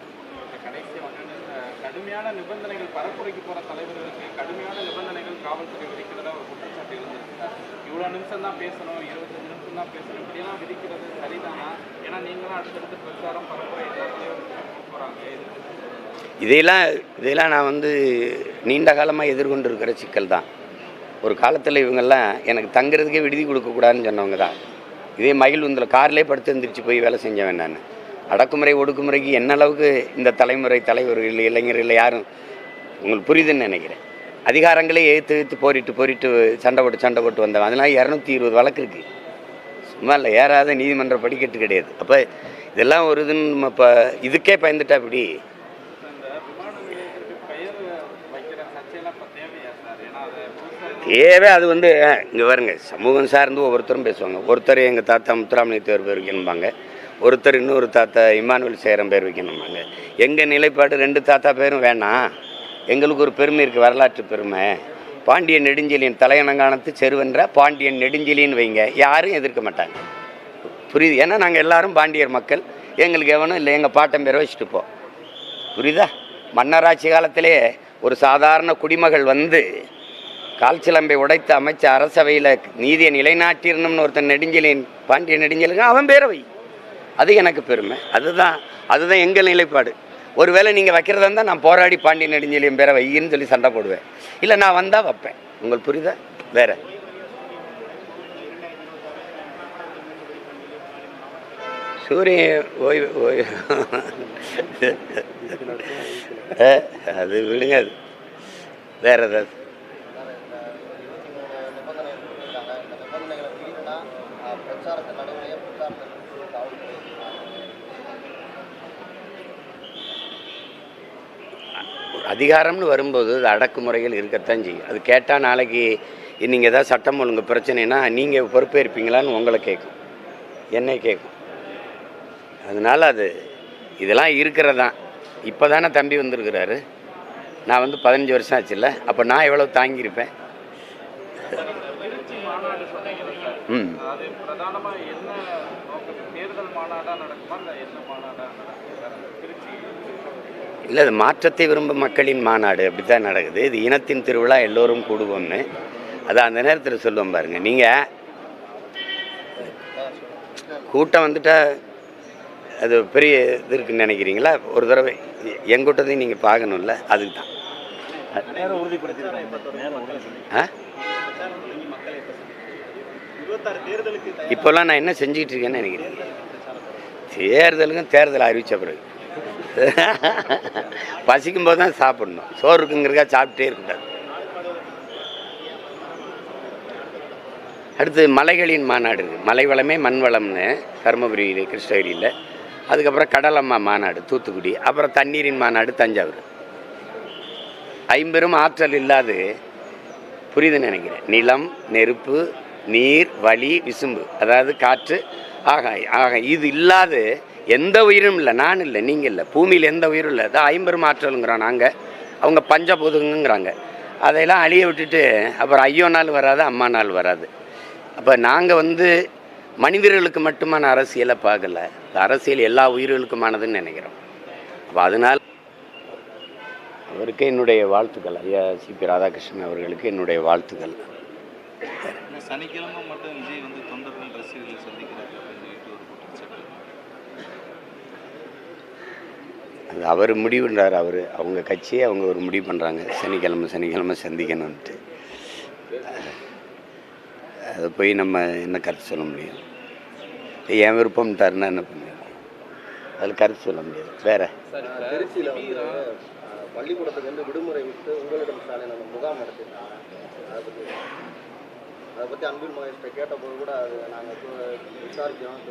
கடுமையான நிபந்தனைகள் பரப்புரைக்கு போகிற தலைவர்களுக்கு கடுமையான நிபந்தனைகள் காவல்துறை விதிக்கிறதா ஒரு குற்றச்சாட்டு இருந்திருக்கு. இவ்வளோ நிமிஷம் தான் பேசணும், 25 நிமிஷம் தான் பேசணும், இப்படியெல்லாம் விதிக்கிறது சரிதானா? ஏன்னா நீங்களாம் அடுத்தடுத்து பிரச்சாரம் பரப்புரை எல்லா தலைவர்களுக்கும் போகிறாங்க. இதையெல்லாம் நான் நீண்ட காலமாக எதிர்கொண்டு இருக்கிற சிக்கல் தான். ஒரு காலத்தில் இவங்கெல்லாம் எனக்கு தங்குறதுக்கே விடுதி கொடுக்கக்கூடாதுன்னு சொன்னவங்க தான். இதே மகிழ்வுந்தில் கார்லேயே படுத்து எழுந்திரிச்சு போய் வேலை செஞ்சவன் நான். அடக்குமுறை ஒடுக்குமுறைக்கு என்ன அளவுக்கு இந்த தலைமுறை தலைவர்கள் இளைஞர்கள் யாரும் உங்களுக்கு புரியுதுன்னு நினைக்கிறேன். அதிகாரங்களே ஏற்று போரிட்டு சண்டை போட்டு வந்தவன். அதெல்லாம் 220 வழக்கு இருக்குது, சும்மா இல்லை, ஏறாத நீதிமன்ற படிக்கட்டு கிடையாது. அப்போ இதெல்லாம் ஒரு இதுன்னு நம்ம இப்போ இதுக்கே பயந்துட்டா இப்படி. தேவை அது இங்கே வருங்க, சமூகம் சார்ந்து ஒவ்வொருத்தரும் பேசுவாங்க. ஒருத்தர் எங்கள் தாத்தா முத்துராமலிங்க தேவர் பேர் வைக்கணும்பாங்க, ஒருத்தர் இன்னொரு தாத்தா இமானுவேல் சேரம் பேர் வைக்கணும்பாங்க. எங்கள் நிலைப்பாடு 2 தாத்தா பேரும் வேணாம். எங்களுக்கு ஒரு பெருமை இருக்குது, வரலாற்று பெருமை. பாண்டியன் நெடுஞ்செழியன் தலையணங்கானத்து செருவென்ற பாண்டியன் நெடுஞ்செழியன் வைங்க, யாரும் எதிர்க்க மாட்டாங்க, புரியுது? ஏன்னா நாங்கள் எல்லாரும் பாண்டியர் மக்கள், எங்களுக்கு எவனும் இல்லை, எங்கள் பாட்டம் பேரை வச்சுட்டு போ, புரியுதா? மன்னராட்சி காலத்திலே ஒரு சாதாரண குடிமகள் கால் சிலம்பை உடைத்து அமைச்ச அரசவையில் நீதியை நிலைநாட்டிடணும்னு ஒருத்தன் நெடுஞ்செழியன், பாண்டியன் நெடுஞ்செழியன், அவன் பேரவை. அது எனக்கு பெருமை. அதுதான் எங்கள் நிலைப்பாடு. ஒருவேளை நீங்கள் வைக்கிறதா இருந்தால் நான் போராடி பாண்டியன் நெடுஞ்செழியன் பேரை வையின்னு சொல்லி சண்டை போடுவேன், இல்லை நான் வந்தால் வைப்பேன். உங்களுக்கு புரியுதா? வேற சூரியன் ஓய்வு அது விடுங்க. அது வேற ஏதாவது அதிகாரம்னு வரும்போது அது அடக்குமுறைகள் இருக்கத்தான் செய்யும். அது கேட்டால் நாளைக்கு நீங்கள் ஏதாவது சட்டம் ஒழுங்கு பிரச்சனைனா நீங்கள் பொறுப்பேற்பீங்களான்னு உங்களை கேட்கும், என்னை கேட்கும். அதனால் இதெல்லாம் இருக்கிறதான். இப்போ தானே தம்பி வந்திருக்கிறாரு, நான் 15 வருஷம் ஆச்சுல்ல, அப்போ நான் எவ்வளோ தாங்கியிருப்பேன். அது பிரதானமா என்ன தேர்தல் மாநாடா நடக்குமா இல்லை என்ன மாநாடா நடக்கும் திருச்சி? இல்லை, அது மாற்றத்தை விரும்பும் மக்களின் மாநாடு, அப்படி தான் நடக்குது. இது இனத்தின் திருவிழா, எல்லோரும் கூடுவோம்னு. அது அந்த நேரத்தில் சொல்லுவோம் பாருங்க. நீங்கள் கூட்டம் வந்துட்டால் அது பெரிய இது இருக்குன்னு நினைக்கிறீங்களா? ஒரு தடவை எங்கூட்டத்தையும் நீங்கள் பார்க்கணும்ல, அதுக்கு தான். இப்போல்லாம் நான் என்ன செஞ்சுக்கிட்டு இருக்கேன்னு நினைக்கிறேன்? தேர்தலுக்கும் தேர்தல் அறிவித்த பிறகு பசிக்கும் போது தான் சாப்பிடணும், சோறு இருக்குங்கிறக்கா சாப்பிட்டே இருக்கக்கூடாது. அடுத்து மலைகளின் மாநாடு இருக்குது, மலை வளமே மண் வளம்னு தருமபுரியில், கிருஷ்ணகிரியில். அதுக்கப்புறம் கடலம்மா மாநாடு தூத்துக்குடி, அப்புறம் தண்ணீரின் மாநாடு தஞ்சாவூர். ஐம்பெரும் ஆற்றல் இல்லாது புரியுதுன்னு நினைக்கிறேன். நிலம், நெருப்பு, நீர், வளி, விசும்பு, அதாவது காற்று, ஆகாயம். இது இல்லாத எந்த உயிரும் இல்லை, நான் இல்லை, நீங்கள் இல்லை, பூமியில் எந்த உயிரும் இல்லை. அதான் ஐம்பெரும் ஆற்றலுங்கிறோம் நாங்கள், அவங்க பஞ்சபூதங்கிறாங்க. அதையெல்லாம் அழிய விட்டுட்டு அப்புறம் ஐயோ நாள் வராது, அம்மா நாள் வராது. அப்போ நாங்கள் மனிதர்களுக்கு மட்டுமான அரசியலை பார்க்கல, அரசியல் எல்லா உயிர்களுக்குமானதுன்னு நினைக்கிறோம். அப்போ அதனால் அவருக்கு என்னுடைய வாழ்த்துக்கள். ஐயா சிபி ராதாகிருஷ்ணன் அவர்களுக்கு என்னுடைய வாழ்த்துக்கள். சனிக்கிழமை மட்டும் விஜய் தொண்டர்கள் ரசிகர்களை சந்திக்கிறாங்க அப்படின்னு ஒரு குற்றச்சாட்டு. அது அவர் முடிவுன்றார். அவங்க கட்சியை அவங்க ஒரு முடிவு பண்ணுறாங்க, சனிக்கிழமை சந்திக்கணும்ன்ட்டு. அதை போய் நம்ம என்ன கருத்து சொல்ல முடியும்? என் விருப்பம்ட்டாருன்னா என்ன பண்ணுவோம்? அதில் கருத்து சொல்ல முடியாது. வேற திருச்சியில் பள்ளிக்கூடத்துக்கு விடுமுறை விட்டு உங்களிடம் ஸ்டாலின் அந்த முகாம் நடத்திருக்காங்க. அதை பற்றி அன்பில் மகேஷ்ட கேட்டபோது கூட அது நாங்கள் விசாரிக்கிறோம்,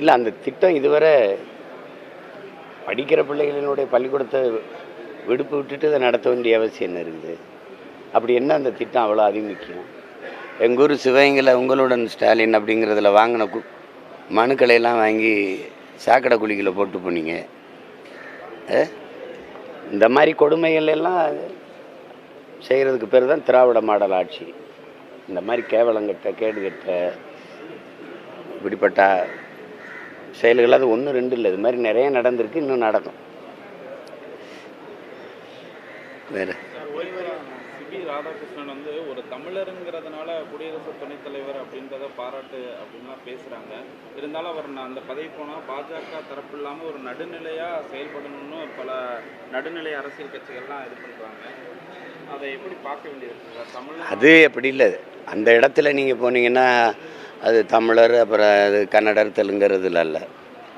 இல்லை, அந்த திட்டம் இதுவரை படிக்கிற பிள்ளைகளினுடைய பள்ளிக்கூடத்தை விடுப்பு விட்டுட்டு அதை நடத்த வேண்டிய அவசியம் என்ன இருக்குது? அப்படி என்ன அந்த திட்டம் அவ்வளோ அதிமுக்கியம்? எங்கள் ஊர் சிவகங்கையில் உங்களுடன் ஸ்டாலின் அப்படிங்கிறதுல வாங்கின மனுக்களையெல்லாம் வாங்கி சாக்கடை குழிகளை போட்டு போனீங்க. இந்த மாதிரி கொடுமைகள் எல்லாம் செய்கிறதுக்கு பேர் தான் திராவிட மாடல் ஆட்சி. இந்த மாதிரி கேவலங்கட்ட கேடுகட்ட இப்படிப்பட்ட செயல்கள் அது 1 2 இல்லை, இது மாதிரி நிறைய நடந்திருக்கு, இன்னும் நடக்கும். வேறு சிபி ராதாகிருஷ்ணன் ஒரு தமிழருங்கிறதுனால குடியரசு துணைத் தலைவர் அப்படின்றத பாராட்டு அப்படின்லாம் பேசுகிறாங்க. இருந்தாலும் அவர் அந்த பதவி போனால் பாஜக தரப்பு இல்லாமல் ஒரு நடுநிலையாக செயல்படணும்னு பல நடுநிலை அரசியல் கட்சிகள்லாம் இது பண்ணுறாங்க. அதை எப்படி பார்க்க வேண்டியது? தமிழ் அது எப்படி இல்லை, அந்த இடத்துல நீங்கள் போனீங்கன்னா அது தமிழர், அப்புறம் அது கன்னடர், தெலுங்குறதுல இல்லை.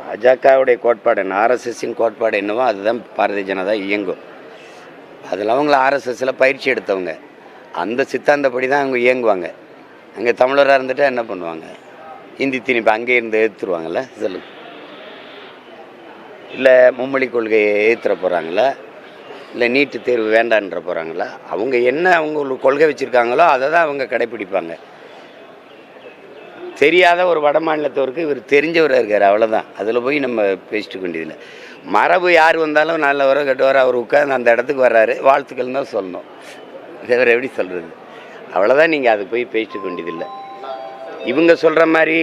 பாஜகவுடைய கோட்பாடு என்ன, ஆர்எஸ்எஸ்ஸின் கோட்பாடு என்னவோ அதுதான் பாரதிய ஜனதா இயங்கும். அதில் அவங்கள ஆர்எஸ்எஸ்ஸில் பயிற்சி எடுத்தவங்க, அந்த சித்தாந்தப்படி தான் அவங்க இயங்குவாங்க. அங்கே தமிழராக இருந்துட்டு என்ன பண்ணுவாங்க? ஹிந்தி திணிப்பு அங்கே இருந்து ஏற்றுருவாங்கள்ல, சொல்லுங்க. இல்லை மும்மொழி கொள்கையை ஏற்றுற போகிறாங்களா, இல்லை நீட்டு தேர்வு வேண்டான்ற போகிறாங்களா? அவங்க என்ன அவங்களுக்கு கொள்கை வச்சுருக்காங்களோ அதை தான் அவங்க கடைப்பிடிப்பாங்க. தெரியாத ஒரு வட மாநிலத்தவருக்கு இவர் தெரிஞ்சவராக இருக்கார், அவ்வளோதான். அதில் போய் நம்ம பேசிட்டு வேண்டியதில்லை. மரபு யார் வந்தாலும் நல்லவரோ கெட்டவரோ அவர் உட்காந்து அந்த இடத்துக்கு வர்றாரு, வாழ்த்துக்கள் தான் சொல்லணும். இவர் எப்படி சொல்கிறது? அவ்வளோதான். நீங்கள் அது போய் பேசிட்டு வேண்டியதில்லை. இவங்க சொல்கிற மாதிரி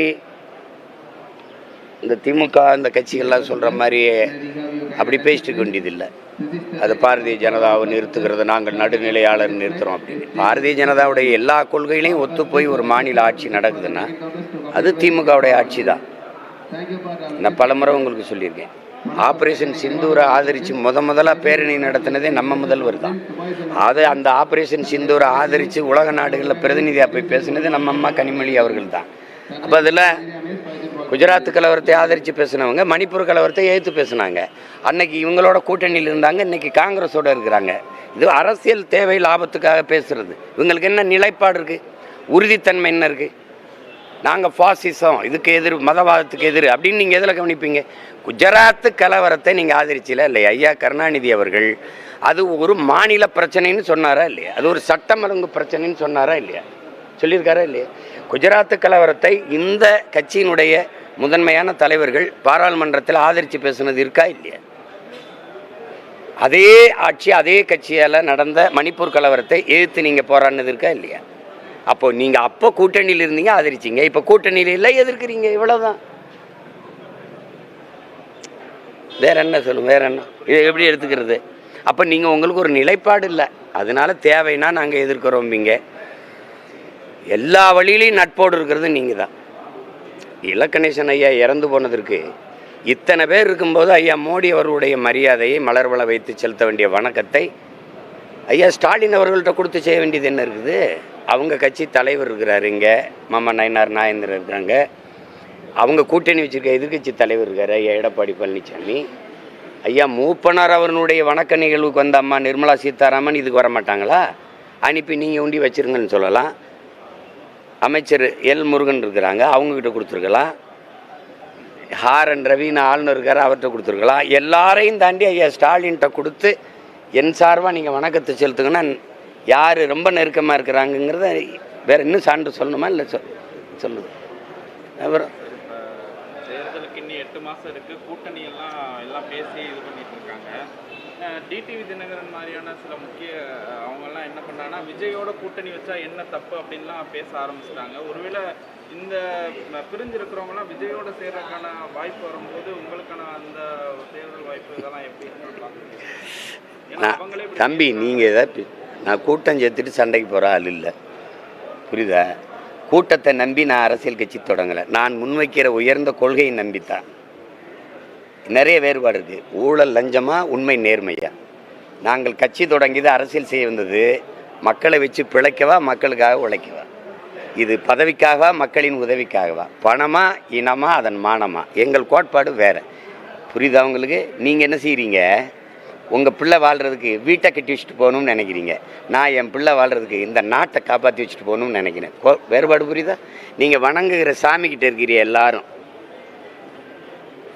இந்த திமுக இந்த கட்சிகள்லாம் சொல்கிற மாதிரி அப்படி பேசிட்டு வேண்டியதில்லை. அது பாரதிய ஜனதாவை நிறுத்துகிறது, நாங்கள் நடுநிலையாளர் நிறுத்துகிறோம் அப்படின்னு. பாரதிய ஜனதாவுடைய எல்லா கொள்கைகளையும் ஒத்து போய் ஒரு மாநில ஆட்சி நடக்குதுன்னா அது திமுகவுடைய ஆட்சி தான். நான் பலமுறை உங்களுக்கு சொல்லியிருக்கேன். ஆப்ரேஷன் சிந்தூரை ஆதரித்து முதலாக பேரணி நடத்தினதே நம்ம முதல்வர் தான். அந்த ஆப்ரேஷன் சிந்தூரை ஆதரித்து உலக நாடுகளில் பிரதிநிதியாக போய் பேசினது நம்ம அம்மா கனிமொழி அவர்கள் தான். அப்போ அதில் குஜராத் கலவரத்தை ஆதரித்து பேசினவங்க மணிப்பூர் கலவரத்தை எதிர்த்து பேசினாங்க. அன்னைக்கு இவங்களோட கூட்டணியில் இருந்தாங்க, இன்றைக்கி காங்கிரஸோடு இருக்கிறாங்க. இது அரசியல் தேவை லாபத்துக்காக பேசுகிறது. இவங்களுக்கு என்ன நிலைப்பாடு இருக்குது, உறுதித்தன்மை என்ன இருக்குது? நாங்கள் ஃபாசிசம், இதுக்கு எதிர், மதவாதத்துக்கு எதிர் அப்படின்னு நீங்கள் எதில் கவனிப்பீங்க? குஜராத்து கலவரத்தை நீங்கள் ஆதரிச்சில இல்லையா? ஐயா கருணாநிதி அவர்கள் அது ஒரு மாநில பிரச்சனைன்னு சொன்னாரா இல்லையா? அது ஒரு சட்டம் ஒழுங்கு பிரச்சனைன்னு சொன்னாரா இல்லையா? சொல்லியிருக்காரா இல்லையா? குஜராத்து கலவரத்தை இந்த கட்சியினுடைய முதன்மையான தலைவர்கள் பாராளுமன்றத்தில் ஆதரித்து பேசுனது இருக்கா இல்லையா? அதே ஆட்சி அதே கட்சியால் நடந்த மணிப்பூர் கலவரத்தை எதிர்த்து நீங்கள் போராடினது இருக்கா இல்லையா? அப்போது நீங்கள் அப்போ கூட்டணியில் இருந்தீங்க, ஆதரிச்சிங்க. இப்போ கூட்டணியில் இல்லை, எதிர்க்கிறீங்க. இவ்வளோதான். வேற என்ன சொல்லுங்க? வேற என்ன? இதை எப்படி எடுத்துக்கிறது? அப்போ நீங்கள் உங்களுக்கு ஒரு நிலைப்பாடு இல்லை, அதனால தேவைன்னா நாங்கள் எதிர்க்கிறோம்பீங்க. எல்லா வழியிலையும் நட்போடு இருக்கிறது நீங்கள் தான். இலக்கணேசன் ஐயா இறந்து போனதற்கு இத்தனை பேர் இருக்கும்போது ஐயா மோடி அவர்களுடைய மரியாதையை மலர்வள வைத்து செலுத்த வேண்டிய வணக்கத்தை ஐயா ஸ்டாலின் அவர்கள்ட்ட கொடுத்து செய்ய வேண்டியது என்ன இருக்குது? அவங்க கட்சி தலைவர் இருக்கிறாரு, இங்கே மாமா நயனார் நாயந்திரன் இருக்கிறாங்க. அவங்க கூட்டணி வச்சுருக்க எதிர்கட்சி தலைவர் இருக்கார் ஐயா எடப்பாடி பழனிசாமி. ஐயா மூப்பனார் அவர்களுடைய வணக்க நிகழ்வுக்கு வந்த அம்மா நிர்மலா சீதாராமன் இதுக்கு வர மாட்டாங்களா? அனுப்பி நீங்கள் உண்டி வச்சுருங்கன்னு சொல்லலாம். அமைச்சர் எல் முருகன் இருக்கிறாங்க, அவங்கக்கிட்ட கொடுத்துருக்கலாம். ஹாரன் ரவின்னு ஆளுநர் இருக்கார், அவர்கிட்ட கொடுத்துருக்கலாம். எல்லாரையும் தாண்டி ஐயா ஸ்டாலின்கிட்ட கொடுத்து என் சார்பாக நீங்கள் வணக்கத்தை செலுத்துங்கன்னா யார் ரொம்ப நெருக்கமாக இருக்கிறாங்கங்கிறத வேறு இன்னும் சான்று சொல்லணுமா? இல்லை சொல்லுங்கள். அப்புறம் தேர்தலுக்கு இன்னும் 8 மாதம் இருக்குது. கூட்டணி எல்லாம் பேசி இது பண்ணிட்டு இருக்காங்க. டிடிவி தினகரன் மாதிரியான சில முக்கிய அவங்கெல்லாம் என்ன பண்ணாங்கன்னா விஜயோட கூட்டணி வச்சா என்ன தப்பு அப்படின்லாம் பேச ஆரம்பிச்சிட்டாங்க. ஒருவேளை இந்த பிரிஞ்சிருக்கிறவங்களாம் விஜயோட சேர்றதுக்கான வாய்ப்பு வரும்போது உங்களுக்கான அந்த தேர்தல் வாய்ப்பு இதெல்லாம் எப்படி தம்பி? நீங்கள் எதாவது நான் கூட்டம் சேர்த்துட்டு சண்டைக்கு போகிற ஆள் இல்லை, புரியுதா? கூட்டத்தை நம்பி நான் அரசியல் கட்சி தொடங்கலை. நான் முன்வைக்கிற உயர்ந்த கொள்கையை நம்பித்தான். நிறைய வேறுபாடு இருக்குது. ஊழல் லஞ்சமா, உண்மை நேர்மையா? நாங்கள் கட்சி தொடங்கியது அரசியல் செய்ய வந்தது மக்களை வச்சு பிழைக்கவா, மக்களுக்காக உழைக்கவா? இது பதவிக்காகவா, மக்களின் உதவிக்காகவா? பணமா, இனமா, அதன் மானமா? எங்கள் கோட்பாடு வேறு, புரியுதா உங்களுக்கு? நீங்கள் என்ன செய்கிறீங்க? உங்கள் பிள்ளை வாழ்கிறதுக்கு வீட்டை கட்டி வச்சுட்டு போகணும்னு நினைக்கிறீங்க. நான் என் பிள்ளை வாழ்கிறதுக்கு இந்த நாட்டை காப்பாற்றி வச்சுட்டு போகணும்னு நினைக்கிறேன். வேறுபாடு புரியுதா? நீங்கள் வணங்குகிற சாமிக்கிட்ட இருக்கிற எல்லாரும்,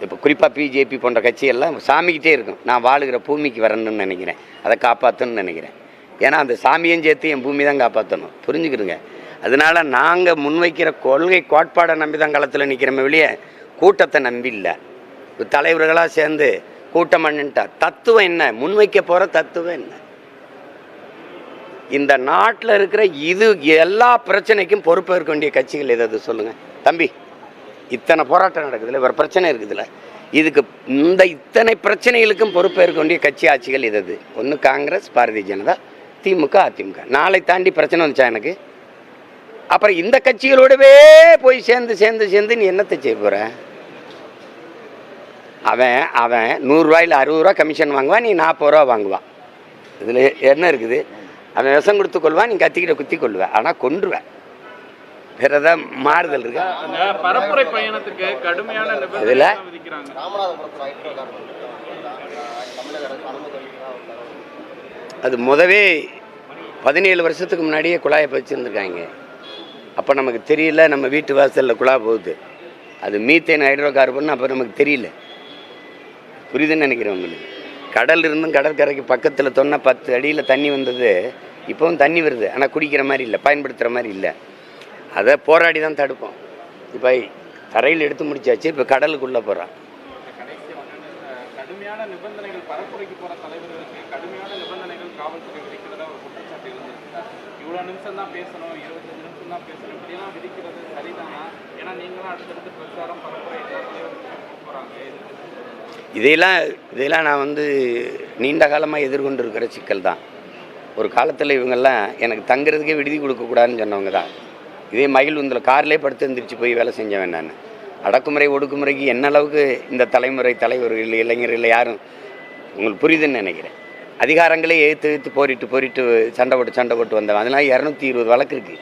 இப்போ குறிப்பாக பிஜேபி போன்ற கட்சியெல்லாம் சாமிக்கிட்டே இருக்கும். நான் வாழுகிற பூமிக்கு வரணும்னு நினைக்கிறேன், அதை காப்பாற்றணும்னு நினைக்கிறேன். ஏன்னா அந்த சாமியும் சேர்த்து என் பூமி தான் காப்பாற்றணும், புரிஞ்சுக்கிடுங்க. அதனால் நாங்கள் முன்வைக்கிற கொள்கை கோட்பாடை நம்பி தான் களத்தில் நிற்கிறோமே வெளியே கூட்டத்தை நம்பி இல்லை. தலைவர்களாக சேர்ந்து கூட்டம் பண்ணிட்டா தத்துவம் என்ன? முன்வைக்க போகிற தத்துவம் என்ன? இந்த நாட்டில் இருக்கிற இது எல்லா பிரச்சனைக்கும் பொறுப்பேற்க வேண்டிய கட்சிகள் எதாவது சொல்லுங்கள் தம்பி. இத்தனை போராட்டம் நடக்குதுல்ல, வேறு பிரச்சனை இருக்குதுல்ல, இதுக்கு இத்தனை பிரச்சனைகளுக்கும் பொறுப்பேற்க வேண்டிய கட்சி ஆட்சிகள் எது? ஒன்று காங்கிரஸ், பாரதிய ஜனதா, திமுக, அதிமுக. நாளை தாண்டி பிரச்சனை வந்துச்சா எனக்கு? அப்புறம் இந்த கட்சிகளோடவே போய் சேர்ந்து நீ என்னத்தை செய்ய போகிற? அவன் 100 ரூபாயில் 60 ரூபா கமிஷன் வாங்குவான், நீ 40 ரூபா வாங்குவான். இதில் என்ன இருக்குது? அவன் விஷம் கொடுத்து கொள்வான், நீ கத்திக்கிட்ட குத்தி கொள்வேன், ஆனால் கொன்றுவேன். வேற ஏதாவது மாறுதல் இருக்கா? பரப்புரை பயணத்துக்கு கடுமையான இதில் அது முதவே 17 வருஷத்துக்கு முன்னாடியே குழாயை வச்சுருந்துருக்காங்க. அப்போ நமக்கு தெரியல, நம்ம வீட்டு வாசலில் குழாய் போகுது, அது மீத்தேன் ஹைட்ரோ கார்பன். அப்போ நமக்கு தெரியல, புரியுதுன்னு நினைக்கிறேன் உங்களுக்கு. கடல் இருந்தும் கடற்கரைக்கு பக்கத்தில் 10 அடியில் தண்ணி வந்தது, இப்போவும் தண்ணி வருது, ஆனால் குடிக்கிற மாதிரி இல்லை, பயன்படுத்துகிற மாதிரி இல்லை. அதை போராடி தான் தடுப்போம். இப்போ தரையில் எடுத்து முடிச்சாச்சு, இப்போ கடலுக்குள்ளே போகிறான். கடுமையான நிபந்தனைகள் பரப்புரைக்கு போகிற தலைவர்களுக்கு கடுமையான நிபந்தனைகள் காவல்துறை விதிக்கிறதா ஒரு குற்றச்சாட்டு இருந்திருக்காங்க. இவ்வளோ நிமிஷம் தான் பேசணும், 25 நிமிஷம் தான் பேசணும், இப்படியெல்லாம் விதிக்கிறது சரிதானா? ஏன்னா நீங்களும் அடுத்தடுத்து பிரச்சாரம் பரப்புரை எல்லா தலைவர்களுக்கும் போகிறாங்க. இதையெல்லாம் நான் நீண்ட காலமாக எதிர்கொண்டு இருக்கிற சிக்கல் தான். ஒரு காலத்தில் இவங்கெல்லாம் எனக்கு தங்குறதுக்கே விடுதி கொடுக்கக்கூடாதுன்னு சொன்னவங்க தான். இதே மகிழ்வுந்தில் கார்லேயே படுத்து எழுந்திரிச்சு போய் வேலை செஞ்சவன் நான். அடக்குமுறை ஒடுக்குமுறைக்கு என்ன அளவுக்கு இந்த தலைமுறை தலைவர்கள் இளைஞர்கள் யாரும் உங்களுக்கு புரியுதுன்னு நினைக்கிறேன். அதிகாரங்களே எதிர்த்து போரிட்டு சண்டை போட்டு வந்தவன். அதனால் 220 வழக்கு இருக்குது.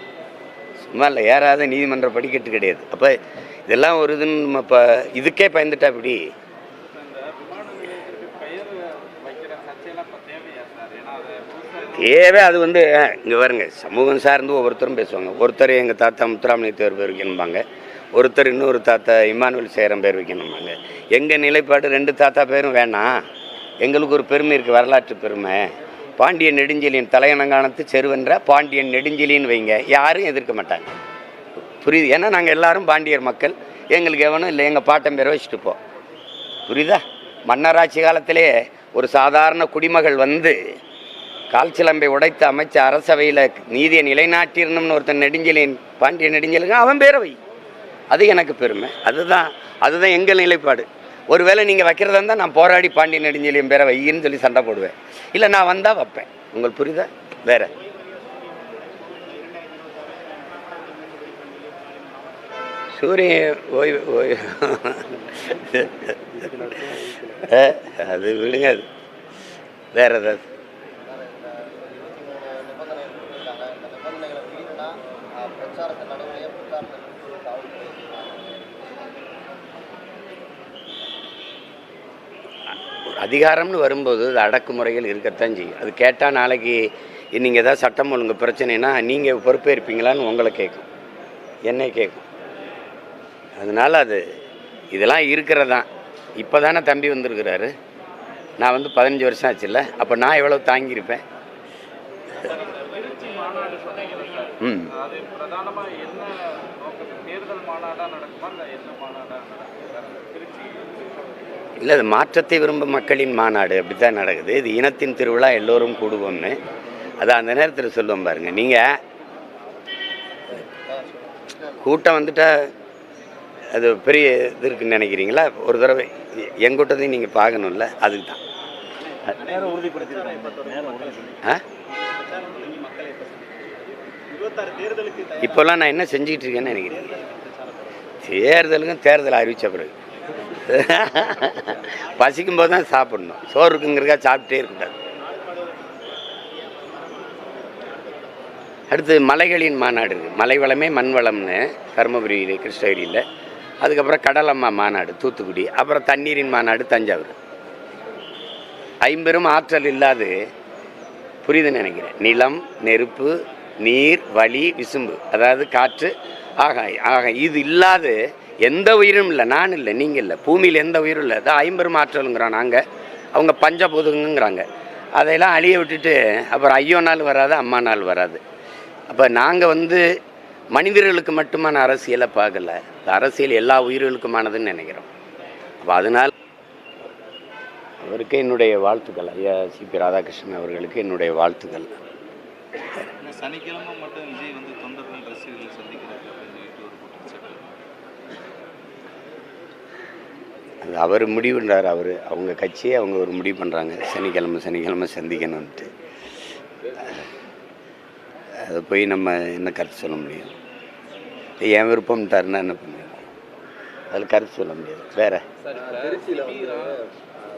சும்மா இல்லை, ஏறாத நீதிமன்ற படிக்கட்டு கிடையாது. அப்போ இதெல்லாம் ஒரு இதுன்னு நம்ம இப்போ இதுக்கே பயந்துட்டா இப்படி. அது வந்து இங்கே வருங்க, சமூகம் சார்ந்து ஒவ்வொருத்தரும் பேசுவாங்க. ஒருத்தர் எங்கள் தாத்தா முத்துராமலிங்க தேவர் பேர் வைக்கணும்பாங்க, ஒருத்தர் இன்னொரு தாத்தா இமானுவேல் சேரம் பேர் வைக்கணும்பாங்க. எங்கள் நிலைப்பாடு 2 தாத்தா பேரும் வேணாம். எங்களுக்கு ஒரு பெருமை இருக்குது, வரலாற்று பெருமை. பாண்டியன் நெடுஞ்செழியன் தலையணங்கானத்து செருவென்ற பாண்டியன் நெடுஞ்செழியன் வைங்க, யாரும் எதிர்க்க மாட்டாங்க. புரியுது? ஏன்னா நாங்கள் எல்லாரும் பாண்டியர் மக்கள், எங்களுக்கு எவனும் இல்லை, எங்கள் பாட்டம் பேரை வச்சுட்டு போ. புரியுதா? மன்னராட்சி காலத்திலே ஒரு சாதாரண குடிமகள் வந்து கால் சிலம்பை உடைத்து அமைச்ச அரசவையில் நீதியை நிலைநாட்டிடணும்னு ஒருத்தன் நெடுஞ்செழியன், பாண்டிய நெடுஞ்செழியன், அவன் பேரவை. அது எனக்கு பெருமை. அதுதான் எங்கள் நிலைப்பாடு. ஒருவேளை நீங்கள் வைக்கிறதா இருந்தால் நான் போராடி பாண்டிய நெடுஞ்செழியன் பேரை வையின்னு சொல்லி சண்டை போடுவேன். இல்லை நான் வந்தால் வைப்பேன். உங்களுக்கு புரியுதா? வேற சூரியன் ஓய்வு அது விடுங்க. அது வேற ஏதாவது அதிகாரம்னு வரும்போது அது அடக்குமுறைகள் இருக்கத்தான் செய்யும். அது கேட்டால் நாளைக்கு நீங்கள் ஏதாவது சட்டம் ஒழுங்கு பிரச்சனைனா நீங்கள் பொறுப்பேற்பீங்களான்னு உங்களை கேட்கும், என்னை கேட்கும். அதனால் இதெல்லாம் இருக்கிறதான். இப்போ தானே தம்பி வந்திருக்கிறாரு, நான் வந்து 15 வருஷம் ஆச்சுல்ல, அப்போ நான் எவ்வளோ தாங்கியிருப்பேன். இல்லை, அது மாற்றத்தை விரும்பும் மக்களின் மாநாடு, அப்படி தான் நடக்குது. இது இனத்தின் திருவிழா, எல்லோரும் கூடுவோம்னு. அது அந்த நேரத்தில் சொல்லுவோம் பாருங்கள். நீங்கள் கூட்டம் வந்துட்டால் அது பெரிய இது இருக்குன்னு நினைக்கிறீங்களா? ஒரு தடவை எங்கூட்டத்தையும் நீங்கள் பார்க்கணும்ல, அதுக்கு தான். இப்போல்லாம் நான் என்ன செஞ்சுக்கிட்டு இருக்கேன்னு நினைக்கிறேன்? தேர்தல் அறிவித்த பிறகு பசிக்கும் போது தான் சாப்பிடணும், சோறு இருக்குங்கிறக்கா சாப்பிட்டே இருக்கக்கூடாது. அடுத்து மலைகளின் மாநாடு இருக்குது. மலை வளமே மண் வளம்னு தருமபுரியில், கிருஷ்ணகிரியில். அதுக்கப்புறம் கடலம்மா மாநாடு தூத்துக்குடி. அப்புறம் தண்ணீரின் மாநாடு தஞ்சாவூர். 50 ஆற்றல் இல்லாது, புரியுதுன்னு நினைக்கிறேன். நிலம், நெருப்பு, நீர், வளி, விசும்பு, அதாவது காற்று, ஆகாயம். இது இல்லாத எந்த உயிரும் இல்லை. நான் இல்லை, நீங்கள் இல்லை, பூமியில் எந்த உயிரும் இல்லை. அதான் 50 ஆற்றலுங்கிறோம் நாங்கள். அவங்க பஞ்சபூதங்கிறாங்க. அதையெல்லாம் அழிய விட்டுட்டு அப்புறம் ஐயோ நாள் வராது, அம்மா நாள் வராது. அப்போ நாங்கள் வந்து மனிதர்களுக்கு மட்டுமான அரசியலை பார்க்கல, அரசியல் எல்லா உயிர்களுக்குமானதுன்னு நினைக்கிறோம். அப்போ அதனால் அவருக்கு என்னுடைய வாழ்த்துக்கள். ஐயா சிபி ராதாகிருஷ்ணன் அவர்களுக்கு என்னுடைய வாழ்த்துக்கள். சனிக்கிழமை மட்டும் விஜய் வந்து தொண்டர்கள் ரசிகர்களை சந்திக்கிறாரு அப்படின்னு ஒரு குற்றச்சாட்டு. அது அவர் முடிவுன்றார். அவங்க கட்சியை அவங்க ஒரு முடிவு பண்ணுறாங்க, சனிக்கிழமை சந்திக்கணும்ன்ட்டு. அதை போய் நம்ம என்ன கருத்து சொல்ல முடியும்? என் விருப்பம்ட்டாருன்னா என்ன பண்ணுவோம்? அதில் கருத்து சொல்ல முடியாது. வேற திருச்சியில் வந்து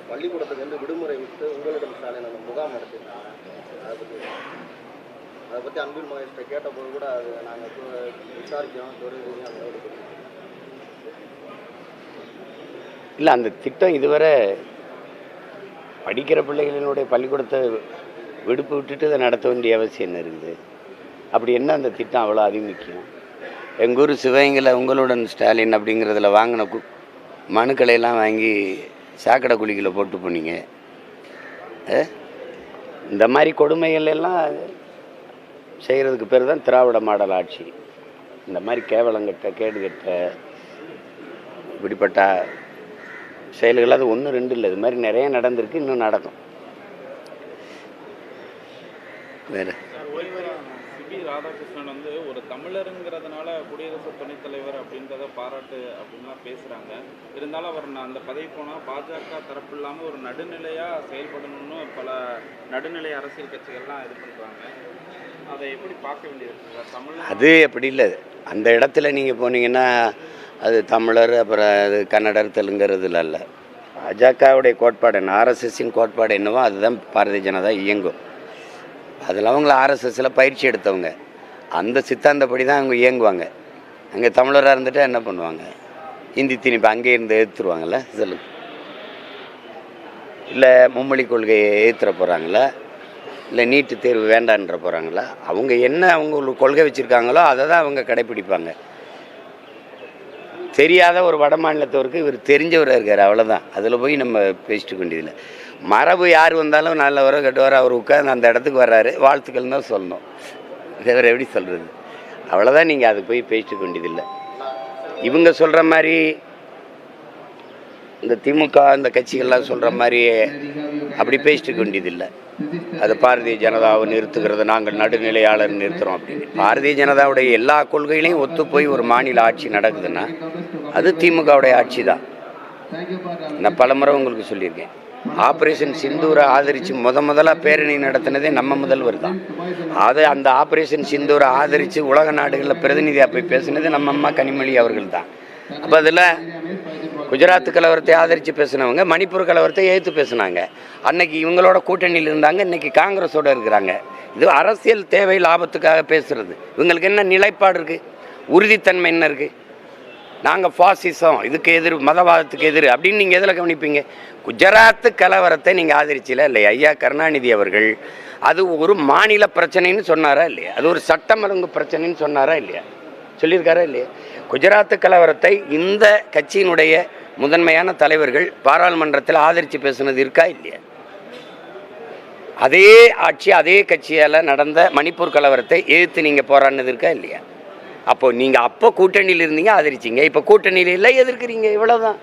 பள்ளிக்கூடத்துக்கு வந்து விடுமுறை விட்டு உங்களிடம் ஸ்டாலின் அந்த முகாம் நடத்திருக்காங்க. அதை பற்றி அன்பில் மகேஷ்ட கேட்டபோது கூட அது நாங்கள் விசாரிக்கிறோம் இல்லை, அந்த திட்டம் இதுவரை படிக்கிற பிள்ளைகளினுடைய பள்ளிக்கூடத்தை விடுப்பு விட்டுட்டு அதை நடத்த வேண்டிய அவசியம் என்ன இருக்குது? அப்படி என்ன அந்த திட்டம் அவ்வளோ அதிமுக்கியம்? எங்கள் ஊர் சிவகங்கையில் உங்களுடன் ஸ்டாலின் அப்படிங்கிறதுல வாங்கின மனுக்களையெல்லாம் வாங்கி சாக்கடை குழிகளை போட்டு போனீங்க. இந்த மாதிரி கொடுமைகள் எல்லாம் செய்கிறதுக்கு பேர் தான் திராவிட மாடல் ஆட்சி. இந்த மாதிரி கேவலங்கட்ட கேடுகட்ட இப்படிப்பட்ட செயல்கள் அது 1 2 இல்லை, இது மாதிரி நிறைய நடந்திருக்கு, இன்னும் நடக்கும். வேறு சிபி ராதாகிருஷ்ணன் வந்து ஒரு தமிழருங்கிறதுனால குடியரசு துணைத் தலைவர் அப்படின்றத பாராட்டு அப்படின்லாம் பேசுகிறாங்க. இருந்தாலும் அவர் அந்த பதவி போனால் பாஜக தரப்பு இல்லாமல் ஒரு நடுநிலையாக செயல்படணும்னு பல நடுநிலை அரசியல் கட்சிகள்லாம் இது பண்ணுறாங்க. அதை எப்படி பார்க்க வேண்டியது? தமிழ் அது எப்படி இல்லை, அந்த இடத்துல நீங்கள் போனீங்கன்னா அது தமிழர், அப்புறம் அது கன்னடர், தெலுங்கறதுல இல்லை. பாஜகவுடைய கோட்பாடு என்ன, ஆர்எஸ்எஸ்ஸின் கோட்பாடு என்னவோ அதுதான் பாரதிய ஜனதா இயங்கும். அதில் அவங்கள ஆர்எஸ்எஸ்ஸில் பயிற்சி எடுத்தவங்க, அந்த சித்தாந்தப்படி தான் அவங்க இயங்குவாங்க. அங்கே தமிழராக இருந்துட்டு என்ன பண்ணுவாங்க? இந்தி திணிப்பு அங்கே இருந்து எதிர்த்துருவாங்கள்ல, சொல்லுங்க. இல்லை மும்மொழி கொள்கையை எதிர்த்துற போகிறாங்களா? இல்லை நீட்டு தேர்வு வேண்டான்ற போகிறாங்களா? அவங்க என்ன அவங்க கொள்கை வச்சுருக்காங்களோ அதை தான் அவங்க கடைப்பிடிப்பாங்க. தெரியாத ஒரு வட மாநிலத்தவருக்கு இவர் தெரிஞ்சவராக இருக்கார், அவ்வளோதான். அதில் போய் நம்ம பேசிட்டு வேண்டியதில்லை. மரபு யார் வந்தாலும் நல்லவரோ கெட்டவரோ அவர் உட்காந்து அந்த இடத்துக்கு வர்றாரு, வாழ்த்துக்கள் தான் சொல்லணும். வேறு எப்படி சொல்கிறது? அவ்வளோதான். நீங்கள் அது போய் பேசிட்டு வேண்டியதில்லை. இவங்க சொல்கிற மாதிரி இந்த திமுக இந்த கட்சிகள்லாம் சொல்கிற மாதிரி அப்படி பேசிட்டு வேண்டியதில்லை. அது பாரதிய ஜனதாவை நிறுத்துகிறது, நாங்கள் நடுநிலையாளர் நிறுத்துகிறோம் அப்படின்னு. பாரதிய ஜனதாவுடைய எல்லா கொள்கைகளையும் ஒத்து போய் ஒரு மாநில ஆட்சி நடக்குதுன்னா அது திமுகவுடைய ஆட்சி தான். நான் பலமுறை உங்களுக்கு சொல்லியிருக்கேன். ஆப்ரேஷன் சிந்தூரை ஆதரித்து முதலாக பேரணி நடத்தினதே நம்ம முதல்வர் தான். அந்த ஆப்ரேஷன் சிந்தூரை ஆதரித்து உலக நாடுகளில் பிரதிநிதியாக போய் பேசினது நம்ம அம்மா கனிமொழி அவர்கள் தான். அப்போ அதில் குஜராத் கலவரத்தை ஆதரித்து பேசினவங்க மணிப்பூர் கலவரத்தை எதிர்த்து பேசினாங்க. அன்னைக்கு இவங்களோட கூட்டணியில் இருந்தாங்க, இன்றைக்கி காங்கிரஸோடு இருக்கிறாங்க. இது அரசியல் தேவை லாபத்துக்காக பேசுகிறது. இவங்களுக்கு என்ன நிலைப்பாடு இருக்குது, உறுதித்தன்மை என்ன இருக்குது? நாங்கள் ஃபாசிசம், இதுக்கு எதிர், மதவாதத்துக்கு எதிர் அப்படின்னு நீங்கள் எதில் கவனிப்பீங்க? குஜராத்து கலவரத்தை நீங்கள் ஆதரிச்சில இல்லை? ஐயா கருணாநிதி அவர்கள் அது ஒரு மாநில பிரச்சனைன்னு சொன்னாரா இல்லையா? அது ஒரு சட்டம் ஒழுங்கு பிரச்சனைன்னு சொன்னாரா இல்லையா? சொல்லியிருக்காரா இல்லையா? குஜராத்து கலவரத்தை இந்த கட்சியினுடைய முதன்மையான தலைவர்கள் பாராளுமன்றத்தில் ஆதரித்து பேசுனது இருக்கா இல்லையா? அதே ஆட்சி அதே கட்சியால் நடந்த மணிப்பூர் கலவரத்தை எதிர்த்து நீங்கள் போராடினது இருக்கா இல்லையா? அப்போது நீங்கள் அப்போ கூட்டணியில் இருந்தீங்க, ஆதரிச்சிங்க. இப்போ கூட்டணியில் இல்லை, எதிர்க்கிறீங்க. இவ்வளோதான்.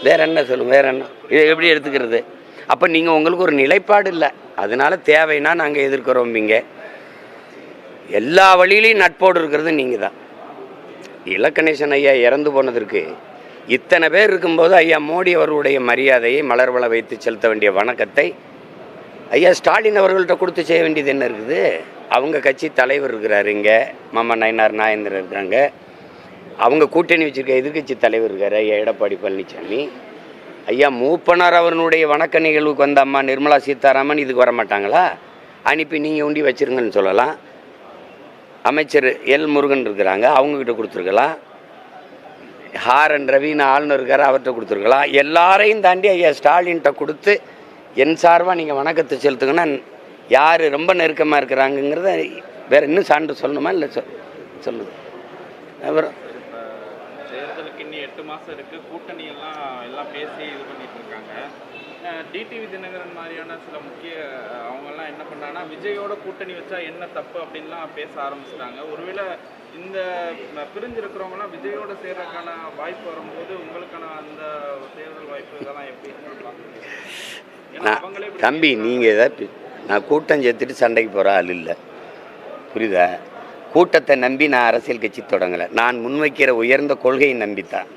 வேற என்ன சொல்லுங்க? வேற என்ன? இதை எப்படி எடுத்துக்கிறது? அப்போ நீங்கள் உங்களுக்கு ஒரு நிலைப்பாடு இல்லை, அதனால தேவைன்னா நாங்கள் எதிர்க்கிறோம்பிங்க. எல்லா வழியிலையும் நட்போடு இருக்கிறது நீங்கள் தான். இலக்கணேசன் ஐயா இறந்து போனதற்கு இத்தனை பேர் இருக்கும்போது ஐயா மோடி அவர்களுடைய மரியாதையை மலர்வளை வைத்து செலுத்த வேண்டிய வணக்கத்தை ஐயா ஸ்டாலின் அவர்கள்ட்ட கொடுத்து செய்ய வேண்டியது என்ன இருக்குது? அவங்க கட்சி தலைவர் இருக்கிறாரு, இங்கே மாமா நயனார் நாயந்திரன் இருக்கிறாங்க. அவங்க கூட்டணி வச்சுருக்க எதிர்கட்சி தலைவர் இருக்கார் ஐயா எடப்பாடி பழனிசாமி. ஐயா மூப்பனார் அவர்களுடைய வணக்க நிகழ்வுக்கு வந்த அம்மா நிர்மலா சீதாராமன் இதுக்கு வர மாட்டாங்களா? அனுப்பி நீங்கள் உண்டி வச்சுருங்கன்னு சொல்லலாம். அமைச்சர் எல் முருகன் இருக்கிறாங்க, அவங்கக்கிட்ட கொடுத்துருக்கலாம். ஹாரன் ரவின்னு ஆளுநர் இருக்கார், அவர்கிட்ட கொடுத்துருக்கலாம். எல்லாரையும் தாண்டி ஐயா ஸ்டாலின்கிட்ட கொடுத்து என் சார்பாக நீங்கள் வணக்கத்தை செலுத்துங்கன்னா யார் ரொம்ப நெருக்கமாக இருக்கிறாங்கங்கிறத வேறு இன்னும் சான்று சொல்லணுமா? இல்லை சொல்லுது. அப்புறம் தேர்தலுக்கு இன்னும் 8 மாதம் இருக்குது. கூட்டணி எல்லாம் பேசி இது பண்ணிட்டு இருக்காங்க. டிடிவி தினகரன் மாதிரியான சில முக்கிய அவங்கெல்லாம் என்ன பண்ணாங்கன்னா விஜயோட கூட்டணி வச்சா என்ன தப்பு அப்படின்லாம் பேச ஆரம்பிச்சிட்டாங்க. ஒருவேளை இந்த பிரிஞ்சிருக்கிறவங்களாம் விஜயோட சேர்றதுக்கான வாய்ப்பு வரும்போது உங்களுக்கான அந்த தேர்தல் வாய்ப்பு இதெல்லாம் எப்படி தம்பி? நீங்கள் எதாவது நான் கூட்டம் சேர்த்துட்டு சண்டைக்கு போகிற ஆள் இல்லை, புரியுதா? கூட்டத்தை நம்பி நான் அரசியல் கட்சி தொடங்கலை. நான் முன்வைக்கிற உயர்ந்த கொள்கையை நம்பித்தான்.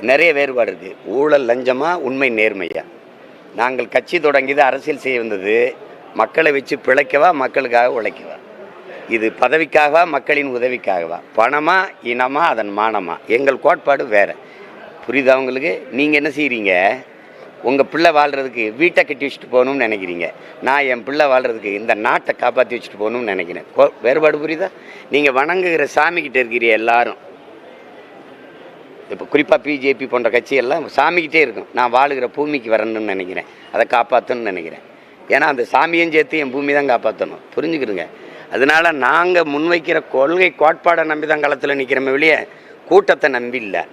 நிறைய வேறுபாடு இருக்குது. ஊழல் லஞ்சமா, உண்மை நேர்மையா? நாங்கள் கட்சி தொடங்கியது அரசியல் செய்ய வந்தது மக்களை வச்சு பிழைக்கவா, மக்களுக்காக உழைக்கவா? இது பதவிக்காகவா, மக்களின் உதவிக்காகவா? பணமா, இனமா, அதன் மானமா? எங்கள் கோட்பாடு வேறு, புரியுதா உங்களுக்கு? நீங்கள் என்ன செய்கிறீங்க? உங்கள் பிள்ளை வாழ்கிறதுக்கு வீட்டை கட்டி வச்சுட்டு போகணும்னு நினைக்கிறீங்க. நான் என் பிள்ளை வாழ்கிறதுக்கு இந்த நாட்டை காப்பாற்றி வச்சுட்டு போகணும்னு நினைக்கிறேன். வேறுபாடு புரியுதா? நீங்கள் வணங்குகிற சாமிக்கிட்ட இருக்கிற எல்லாரும், இப்போ குறிப்பாக பிஜேபி போன்ற கட்சியெல்லாம் சாமிக்கிட்டே இருக்கும். நான் வாழுகிற பூமிக்கு வரணும்னு நினைக்கிறேன், அதை காப்பாற்றணும்னு நினைக்கிறேன். ஏன்னா அந்த சாமியும் சேர்த்து என் பூமி தான் காப்பாற்றணும், புரிஞ்சுக்கிடுங்க. அதனால் நாங்கள் முன்வைக்கிற கொள்கை கோட்பாடை நம்பி தான் களத்தில் நிற்கிறோமே வெளியே கூட்டத்தை நம்பி இல்லை.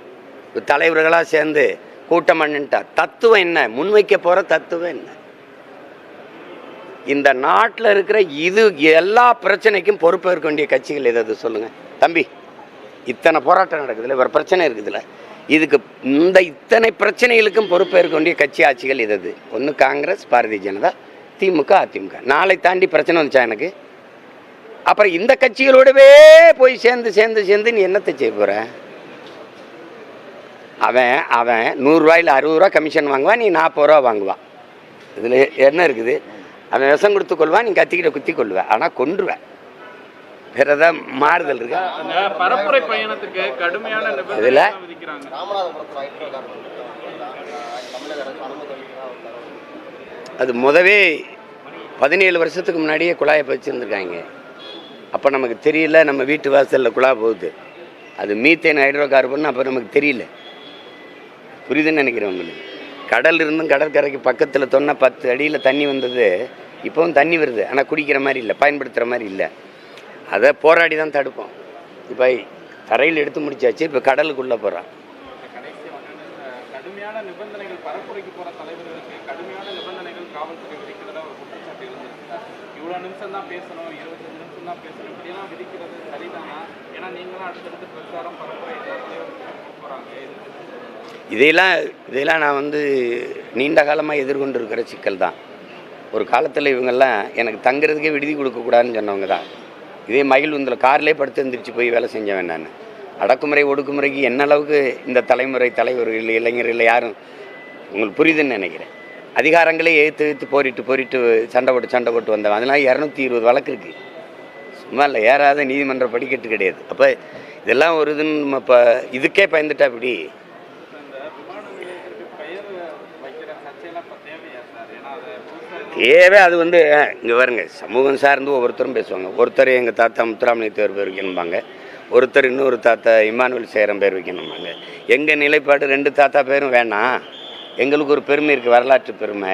தலைவர்களாக சேர்ந்து கூட்டம் பண்ணிட்டா தத்துவம் என்ன? முன்வைக்க போகிற தத்துவம் என்ன? இந்த நாட்டில் இருக்கிற இது எல்லா பிரச்சனைக்கும் பொறுப்பேற்க வேண்டிய கட்சிகள் எதாவது சொல்லுங்கள் தம்பி. இத்தனை போராட்டம் நடக்குதுல்ல, வேறு பிரச்சனை இருக்குதுல்ல, இதுக்கு இந்த இத்தனை பிரச்சனைகளுக்கும் பொறுப்பேற்க வேண்டிய கட்சி ஆட்சிகள் எதாவது? ஒன்று காங்கிரஸ், பாரதிய ஜனதா, திமுக, அதிமுக. நாளை தாண்டி பிரச்சனை வந்துச்சா எனக்கு? அப்புறம் இந்த கட்சிகளோடவே போய் சேர்ந்து நீ என்னத்தை செய்ய போகிற? அவன் 100 ரூபாயில் 60 ரூபா கமிஷன் வாங்குவான், நீ 40 ரூபா வாங்குவான். இதில் என்ன இருக்குது? அவன் விஷம் கொடுத்து கொள்வான், நீ கத்திக்கிட்ட குத்தி கொள்வேன், ஆனால் கொன்றுவேன். வேற ஏதாவது மாறுதல் இருக்கு? பரப்புரை பயணத்துக்கு கடுமையான இதில் அது முதவே 17 வருஷத்துக்கு முன்னாடியே குழாயை வச்சுருந்துருக்காங்க. அப்போ நமக்கு தெரியல, நம்ம வீட்டு வாசலில் குழா போகுது, அது மீத்தேன் ஹைட்ரோ கார்பன். அப்போ நமக்கு தெரியல, புரியுதுன்னு நினைக்கிறேன் உங்களுக்கு. கடல் இருந்தும் கடற்கரைக்கு பக்கத்தில் தொன்ன 10 அடியில் தண்ணி வந்தது. இப்போவும் தண்ணி வருது, ஆனால் குடிக்கிற மாதிரி இல்லை, பயன்படுத்துகிற மாதிரி இல்லை. அதை போராடி தான் தடுப்போம். இப்போ தரையில் எடுத்து முடிச்சாச்சு, இப்போ கடலுக்குள்ளே போகிறான். கடைசி கடுமையான நிபந்தனைகள் பரப்புரைக்கு போகிற தலைவர்களுக்கு கடுமையான நிபந்தனைகள் காவல்துறை விதிக்கிறதா ஒரு குற்றச்சாட்டு இருந்திருக்கிறார். இவ்வளோ நிமிஷம் தான் பேசணும், 25 நிமிஷம் தான் பேசணும், இப்படியெல்லாம் விதிக்கிறது சரிதானா? ஏன்னா நீங்களும் அடுத்தடுத்து பிரச்சாரம் பரப்புரை எல்லா தலைவர்களுக்கும் போகிறாங்க. இதையெல்லாம் நான் நீண்ட காலமாக எதிர்கொண்டு இருக்கிற சிக்கல் தான். ஒரு காலத்தில் இவங்கெல்லாம் எனக்கு தங்குறதுக்கே விடுதி கொடுக்கக்கூடாதுன்னு சொன்னவங்க தான். இதே மகிழ்வுந்தில் கார்லேயே படுத்து எழுந்திரிச்சு போய் வேலை செஞ்சவன் நான். அடக்குமுறை ஒடுக்குமுறைக்கு என்ன அளவுக்கு இந்த தலைவர்கள் இளைஞர்கள் யாரும் உங்களுக்கு புரியுதுன்னு நினைக்கிறேன். அதிகாரங்களே எழுத்து போரிட்டு சண்டை போட்டு வந்தவன். அதெல்லாம் 220 வழக்கு இருக்குது. சும்மா இல்லை, ஏறாத நீதிமன்ற படிக்கட்டு கிடையாது. அப்போ இதெல்லாம் ஒரு இதுன்னு நம்ம இப்போ இதுக்கே பயந்துட்டா இப்படி. தேவை அது இங்கே பாருங்க, சமூகம் சார்ந்து ஒவ்வொருத்தரும் பேசுவாங்க. ஒருத்தர் எங்கள் தாத்தா முத்துராமலிங்க தேவர் பேர் வைக்கணும்பாங்க, ஒருத்தர் இன்னொரு தாத்தா இமானுவேல் சேரம் பேர் வைக்கணும்பாங்க. எங்கள் நிலைப்பாடு 2 தாத்தா பேரும் வேணாம். எங்களுக்கு ஒரு பெருமை இருக்குது, வரலாற்று பெருமை.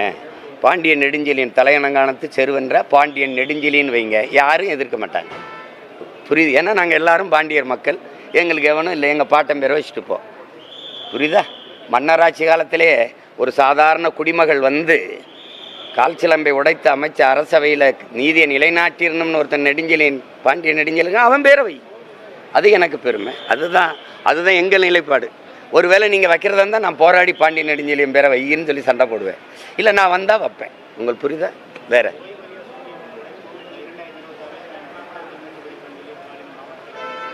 பாண்டியன் நெடுஞ்செழியன் தலையணங்கானத்து செருவென்ற பாண்டியன் நெடுஞ்செழியன் வைங்க, யாரும் எதிர்க்க மாட்டாங்க. புரியுது? ஏன்னா நாங்கள் எல்லாரும் பாண்டியர் மக்கள், எங்களுக்கு எவனும் இல்லை, எங்கள் பாட்டன் பேரை வச்சுட்டு போ. புரியுதா? மன்னராட்சி காலத்திலே ஒரு சாதாரண குடிமகள் கால் சிலம்பை உடைத்து அமைச்ச அரசவையில் நீதியை நிலைநாட்டிடணும்னு ஒருத்தன் நெடுஞ்செழியன், பாண்டிய நெடுஞ்செழியன், அவன் பேரவை. அது எனக்கு பெருமை. அதுதான் எங்கள் நிலைப்பாடு. ஒருவேளை நீங்கள் வைக்கிறதா இருந்தால் நான் போராடி பாண்டிய நெடுஞ்செழியன் பேரை வையின்னு சொல்லி சண்டை போடுவேன். இல்லை, நான் வந்தால் வைப்பேன். உங்களுக்கு புரியுதா? வேற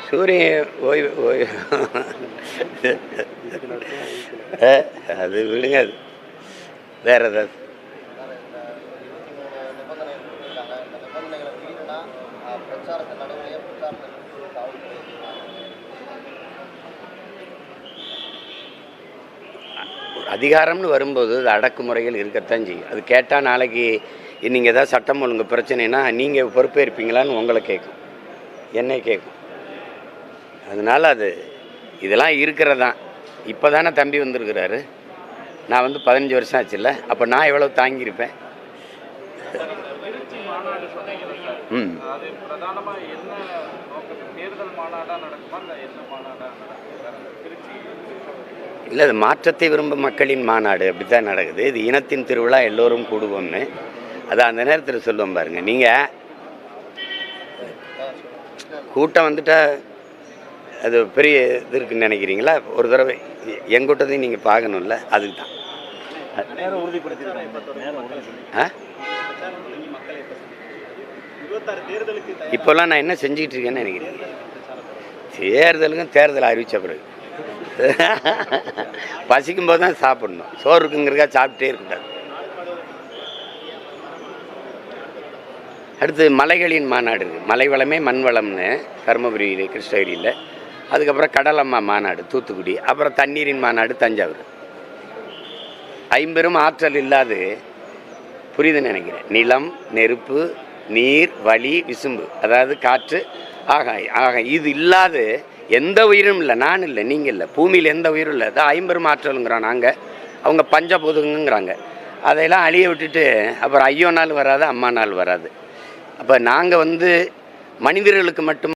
சூரியன் ஓய்வு அது விடுங்க. அது வேற ஏதாவது அதிகாரம்னு வரும்போது அது அடக்குமுறைகள் இருக்கத்தான் செய்யும். அது கேட்டால் நாளைக்கு நீங்கள் ஏதாவது சட்டம் ஒழுங்கு பிரச்சனைனா நீங்கள் பொறுப்பேற்பீங்களான்னு உங்களை கேட்கும், என்னை கேட்கும். அதனால் இதெல்லாம் இருக்கிறதான். இப்போ தானே தம்பி வந்திருக்கிறாரு. நான் 15 வருஷம் ஆச்சுல்ல, அப்போ நான் எவ்வளோ தாங்கியிருப்பேன். இல்லை, அது மாற்றத்தை விரும்பும் மக்களின் மாநாடு, அப்படி தான் நடக்குது. இது இனத்தின் திருவிழா, எல்லோரும் கூடுவோம்னு. அதை அந்த நேரத்தில் சொல்லுவோம் பாருங்க. நீங்கள் கூட்டம் வந்துட்டால் அது பெரிய இது இருக்குன்னு நினைக்கிறீங்களா? ஒரு தடவை எங்கூட்டத்தையும் நீங்கள் பார்க்கணும்ல, அதுக்கு தான். இப்போல்லாம் நான் என்ன செஞ்சுக்கிட்டு இருக்கேன்னு நினைக்கிறேன். தேர்தல் அறிவிச்ச பிறகு பசிக்கும் போது தான் சாப்பிடணும். சோறு இருக்குங்கிறக்கா சாப்பிட்டே இருக்கக்கூடாது. அடுத்து மலைகளின் மாநாடு இருக்குது. மலை வளமே மண் வளம்னு தருமபுரியில், கிருஷ்ணகிரியில். அதுக்கப்புறம் கடலம்மா மாநாடு தூத்துக்குடி. அப்புறம் தண்ணீரின் மாநாடு தஞ்சாவூர். 50 ஆற்றல் இல்லாது, புரியுதுன்னு நினைக்கிறேன். நிலம், நெருப்பு, நீர், வளி, விசும்பு, அதாவது காற்று, ஆகாயம். இது இல்லாது எந்த உயிரும் இல்லை. நான் இல்லை, நீங்கள் இல்லை, பூமியில் எந்த உயிரும் இல்லை. அதான் 50 ஆற்றலுங்கிறோம் நாங்கள். அவங்க பஞ்சபூதங்கிறாங்க. அதையெல்லாம் அழிய விட்டுட்டு அப்புறம் ஐயோ நாள் வராது, அம்மா நாள் வராது. அப்போ நாங்கள் மனிதர்களுக்கு மட்டும்